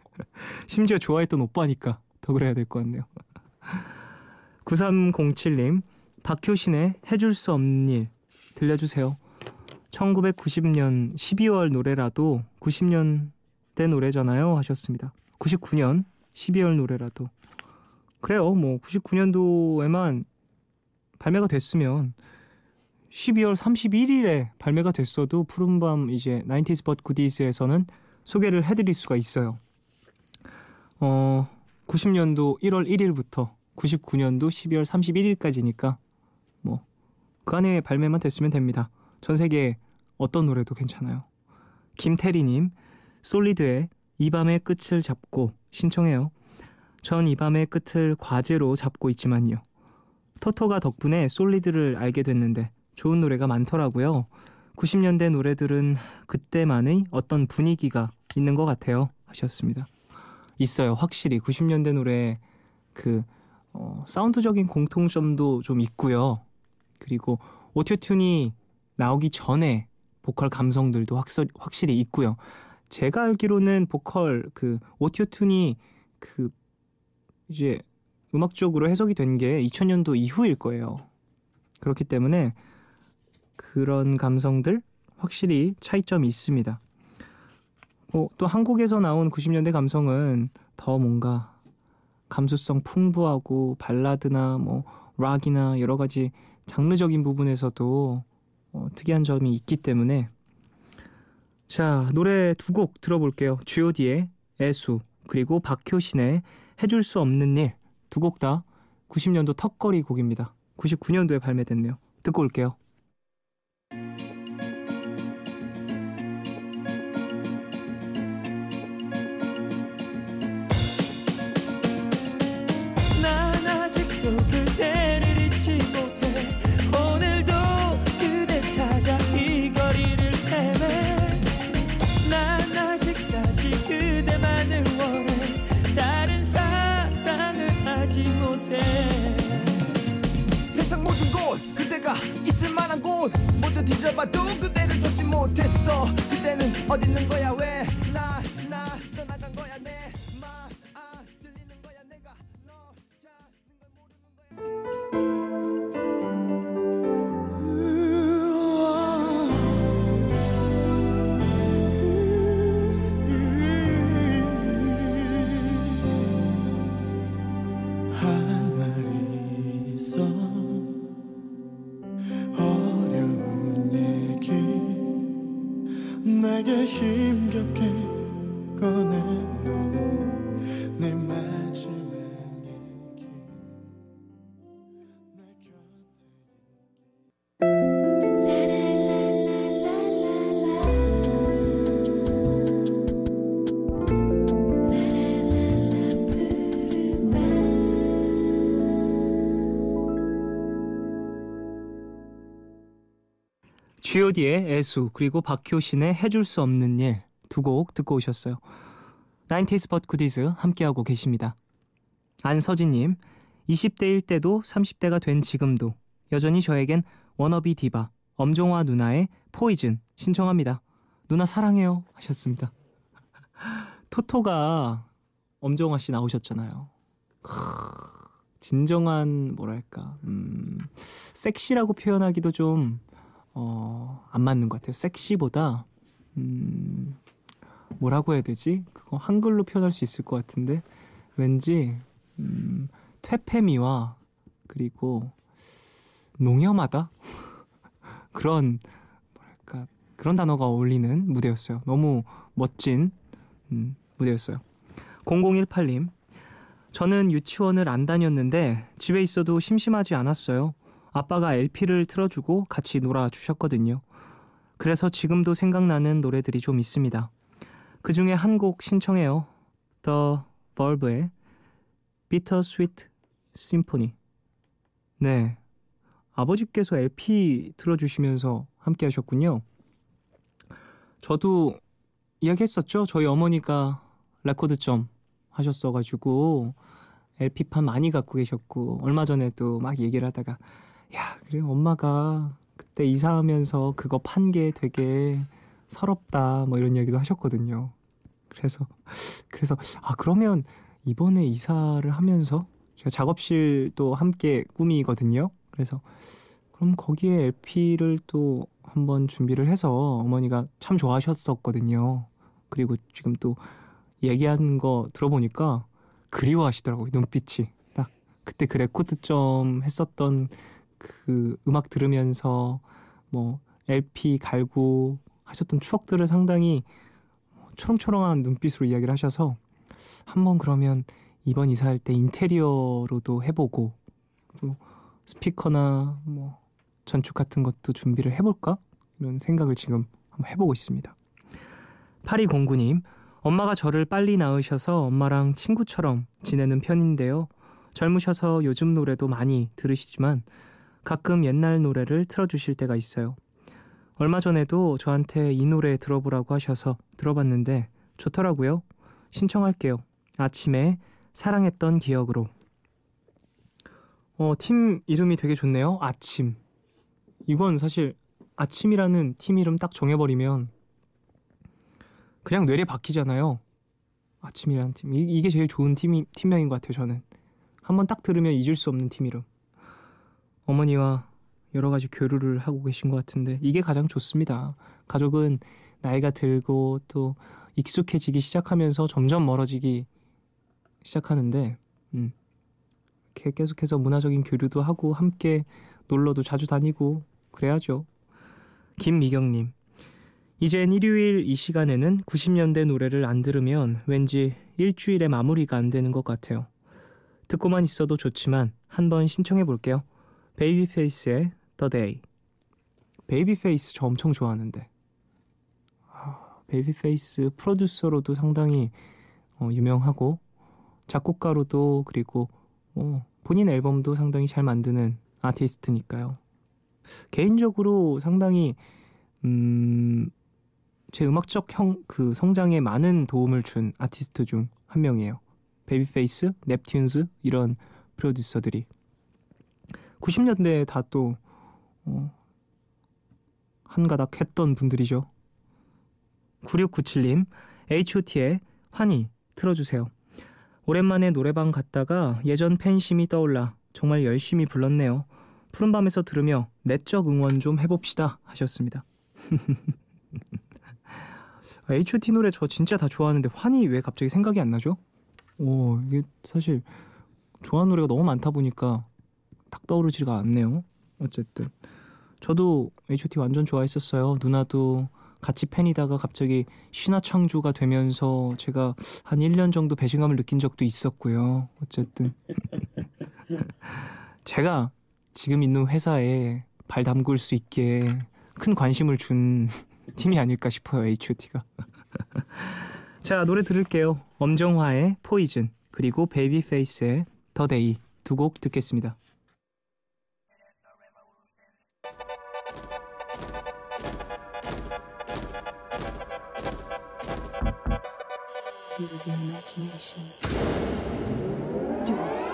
Speaker 1: 심지어 좋아했던 오빠니까 더 그래야 될 것 같네요. 9307님, 박효신의 해줄 수 없는 일 들려주세요. 1990년 12월 노래라도 90년대 노래잖아요 하셨습니다. 99년 12월 노래라도 그래요. 뭐 99년도에만 발매가 됐으면 12월 31일에 발매가 됐어도 푸른밤 이제 90s But Goodies에서는 소개를 해드릴 수가 있어요. 90년도 1월 1일부터 99년도 12월 31일까지니까 뭐 그 안에 발매만 됐으면 됩니다. 전 세계 어떤 노래도 괜찮아요. 김태리님, 솔리드의 이 밤의 끝을 잡고 신청해요. 전 이 밤의 끝을 과제로 잡고 있지만요. 토토가 덕분에 솔리드를 알게 됐는데 좋은 노래가 많더라고요. 90년대 노래들은 그때만의 어떤 분위기가 있는 것 같아요 하셨습니다. 있어요. 확실히 90년대 노래 그 사운드적인 공통점도 좀 있고요. 그리고 오토튠이 나오기 전에 보컬 감성들도 확실히 있고요. 제가 알기로는 보컬 그 오토튠이 그 이제 음악적으로 해석이 된 게 2000년도 이후일 거예요. 그렇기 때문에 그런 감성들 확실히 차이점이 있습니다. 또 한국에서 나온 90년대 감성은 더 뭔가 감수성 풍부하고 발라드나 뭐 락이나 여러 가지 장르적인 부분에서도 특이한 점이 있기 때문에 자, 노래 두 곡 들어볼게요. G.O.D의 애수 그리고 박효신의 해줄 수 없는 일 두 곡 다 90년도 턱걸이 곡입니다. 99년도에 발매됐네요. 듣고 올게요.
Speaker 2: 난 아직도 그대를 잊지 못해 오늘도 그대 찾아 이 거리를 헤매 난 아직까지 그대만을 원해 다른 사랑을 하지 못해
Speaker 13: 세상 모든 곳 그대가 있을 만한 곳 모두 뒤져봐도 그대를 찾지 못했어 그대는 어디 있는 거야 왜 나 떠나간 거야 내 말 들리는 거야 내가 너 찾는 걸 할 말이 있어 어려운 얘기 내게 힘겹게 꺼내놓은 내 마지막 얘기 내
Speaker 1: G.O.D의 애수 그리고 박효신의 해줄 수 없는 일 두 곡 듣고 오셨어요. 90s but goodies 함께하고 계십니다. 안서진님, 20대일 때도 30대가 된 지금도 여전히 저에겐 워너비 디바 엄정화 누나의 포이즌 신청합니다. 누나 사랑해요 하셨습니다. 토토가 엄정화 씨 나오셨잖아요. 진정한 뭐랄까 섹시라고 표현하기도 좀 안 맞는 것 같아요. 섹시보다 뭐라고 해야 되지? 그거 한글로 표현할 수 있을 것 같은데 왠지 퇴폐미와 그리고 농염하다? 그런 뭐랄까 그런 단어가 어울리는 무대였어요. 너무 멋진 무대였어요. 0018님, 저는 유치원을 안 다녔는데 집에 있어도 심심하지 않았어요. 아빠가 LP를 틀어주고 같이 놀아주셨거든요. 그래서 지금도 생각나는 노래들이 좀 있습니다. 그 중에 한 곡 신청해요. The Verve의 Bittersweet Symphony. 네, 아버지께서 LP 틀어주시면서 함께 하셨군요. 저도 이야기했었죠. 저희 어머니가 레코드점 하셨어가지고 LP판 많이 갖고 계셨고 얼마 전에도 막 얘기를 하다가 야, 그래 엄마가 그때 이사하면서 그거 판 게 되게 서럽다 뭐 이런 이야기도 하셨거든요. 그래서 그러면 이번에 이사를 하면서 제가 작업실도 함께 꾸미거든요. 그래서 그럼 거기에 LP를 또 한번 준비를 해서 어머니가 참 좋아하셨었거든요. 그리고 지금 또 얘기하는 거 들어보니까 그리워하시더라고요. 눈빛이 딱 그때 그 레코드점 했었던 그 음악 들으면서 뭐 LP 갈고 하셨던 추억들을 상당히 초롱초롱한 눈빛으로 이야기를 하셔서 한번 그러면 이번 이사할 때 인테리어로도 해보고 또 스피커나 뭐 전축 같은 것도 준비를 해볼까? 이런 생각을 지금 한번 해보고 있습니다. 8209님, 엄마가 저를 빨리 낳으셔서 엄마랑 친구처럼 지내는 편인데요. 젊으셔서 요즘 노래도 많이 들으시지만 가끔 옛날 노래를 틀어주실 때가 있어요. 얼마 전에도 저한테 이 노래 들어보라고 하셔서 들어봤는데 좋더라고요. 신청할게요. 아침에 사랑했던 기억으로. 팀 이름이 되게 좋네요. 아침. 이건 사실 아침이라는 팀 이름 딱 정해버리면 그냥 뇌리에 박히잖아요. 아침이라는 팀. 이게 제일 좋은 팀명인 것 같아요. 저는. 한번 딱 들으면 잊을 수 없는 팀 이름. 어머니와 여러 가지 교류를 하고 계신 것 같은데 이게 가장 좋습니다. 가족은 나이가 들고 또 익숙해지기 시작하면서 점점 멀어지기 시작하는데 이렇게 계속해서 문화적인 교류도 하고 함께 놀러도 자주 다니고 그래야죠. 김미경님, 이젠 일요일 이 시간에는 90년대 노래를 안 들으면 왠지 일주일의 마무리가 안 되는 것 같아요. 듣고만 있어도 좋지만 한번 신청해 볼게요. 베이비페이스의 The Day. 베이비페이스 저 엄청 좋아하는데 베이비페이스 프로듀서로도 상당히 유명하고 작곡가로도 그리고 본인 앨범도 상당히 잘 만드는 아티스트니까요. 개인적으로 상당히 제 음악적 그 성장에 많은 도움을 준 아티스트 중 한 명이에요. 베이비페이스, 넵튠즈 이런 프로듀서들이 90년대에 다 또 한가닥 했던 분들이죠. 9697님, H.O.T의 환희 틀어주세요. 오랜만에 노래방 갔다가 예전 팬심이 떠올라 정말 열심히 불렀네요. 푸른밤에서 들으며 내적 응원 좀 해봅시다 하셨습니다. H.O.T 노래 저 진짜 다 좋아하는데 환희 왜 갑자기 생각이 안 나죠? 이게 사실 좋아하는 노래가 너무 많다 보니까 딱 떠오르지가 않네요. 어쨌든 저도 H.O.T 완전 좋아했었어요. 누나도 같이 팬이다가 갑자기 신화창조가 되면서 제가 한 1년 정도 배신감을 느낀 적도 있었고요. 어쨌든 제가 지금 있는 회사에 발 담글 수 있게 큰 관심을 준 팀이 아닐까 싶어요. H.O.T가. 자, 노래 들을게요. 엄정화의 포이즌 그리고 베이비페이스의 더 데이 두 곡 듣겠습니다.
Speaker 14: use your imagination. Do it.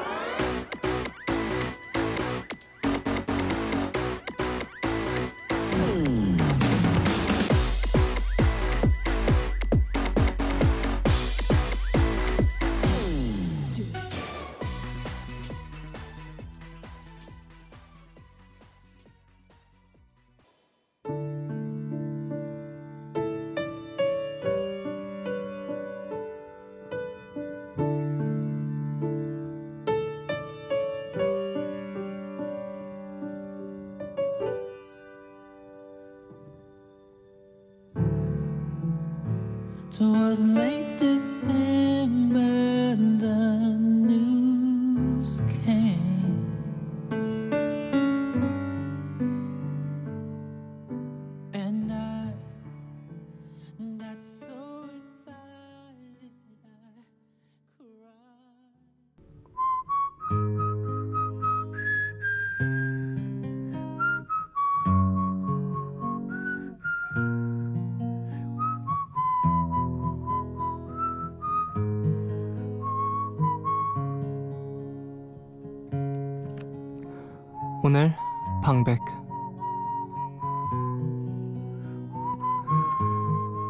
Speaker 15: Twas late December and the news came. And I got so excited I cried.
Speaker 1: 오늘 방백.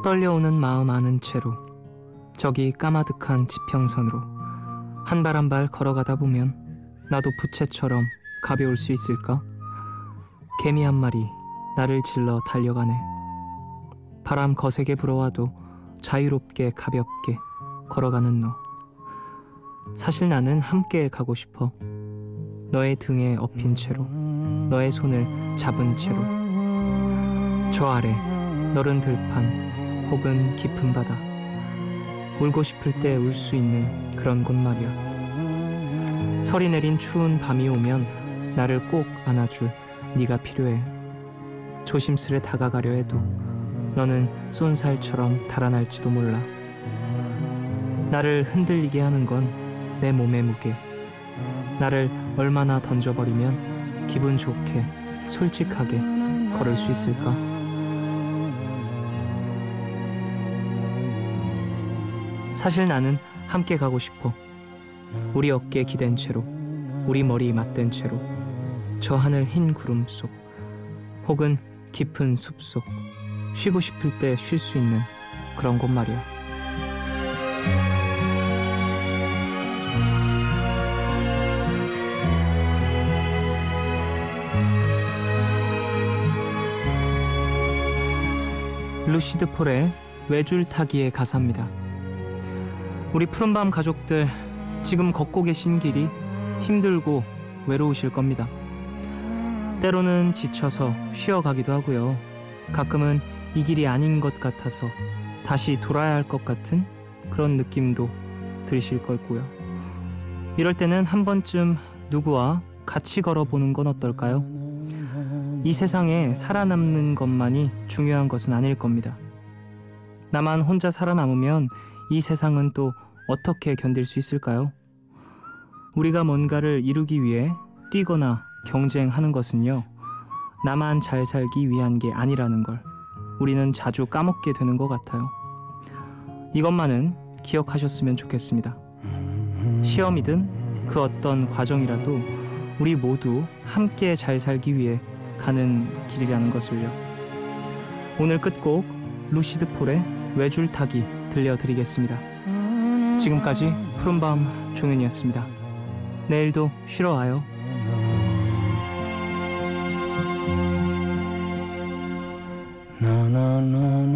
Speaker 1: 떨려오는 마음 아는 채로 저기 까마득한 지평선으로 한 발 한 발 걸어가다 보면 나도 부채처럼 가벼울 수 있을까? 개미 한 마리 나를 질러 달려가네. 바람 거세게 불어와도 자유롭게 가볍게 걸어가는 너. 사실 나는 함께 가고 싶어. 너의 등에 엎인 채로, 너의 손을 잡은 채로. 저 아래 너른 들판 혹은 깊은 바다. 울고 싶을 때 울 수 있는 그런 곳 말이야. 설이 내린 추운 밤이 오면 나를 꼭 안아줄 네가 필요해. 조심스레 다가가려 해도 너는 쏜살처럼 달아날지도 몰라. 나를 흔들리게 하는 건 내 몸의 무게. 나를 얼마나 던져버리면 기분 좋게 솔직하게 걸을 수 있을까? 사실 나는 함께 가고 싶어. 우리 어깨에 기댄 채로, 우리 머리 맞댄 채로, 저 하늘 흰 구름 속 혹은 깊은 숲 속 쉬고 싶을 때 쉴 수 있는 그런 곳 말이야. 루시드 폴의 외줄타기의 가사입니다. 우리 푸른밤 가족들, 지금 걷고 계신 길이 힘들고 외로우실 겁니다. 때로는 지쳐서 쉬어가기도 하고요. 가끔은 이 길이 아닌 것 같아서 다시 돌아야 할 것 같은 그런 느낌도 들으실 거고요. 이럴 때는 한 번쯤 누구와 같이 걸어보는 건 어떨까요? 이 세상에 살아남는 것만이 중요한 것은 아닐 겁니다. 나만 혼자 살아남으면 이 세상은 또 어떻게 견딜 수 있을까요? 우리가 뭔가를 이루기 위해 뛰거나 경쟁하는 것은요, 나만 잘 살기 위한 게 아니라는 걸 우리는 자주 까먹게 되는 것 같아요. 이것만은 기억하셨으면 좋겠습니다. 시험이든 그 어떤 과정이라도 우리 모두 함께 잘 살기 위해 가는 길이라는 것을요. 오늘 끝곡 루시드 폴의 외줄타기 들려드리겠습니다. 지금까지 푸른밤 종현이었습니다. 내일도 쉬러 와요.
Speaker 15: 나나나나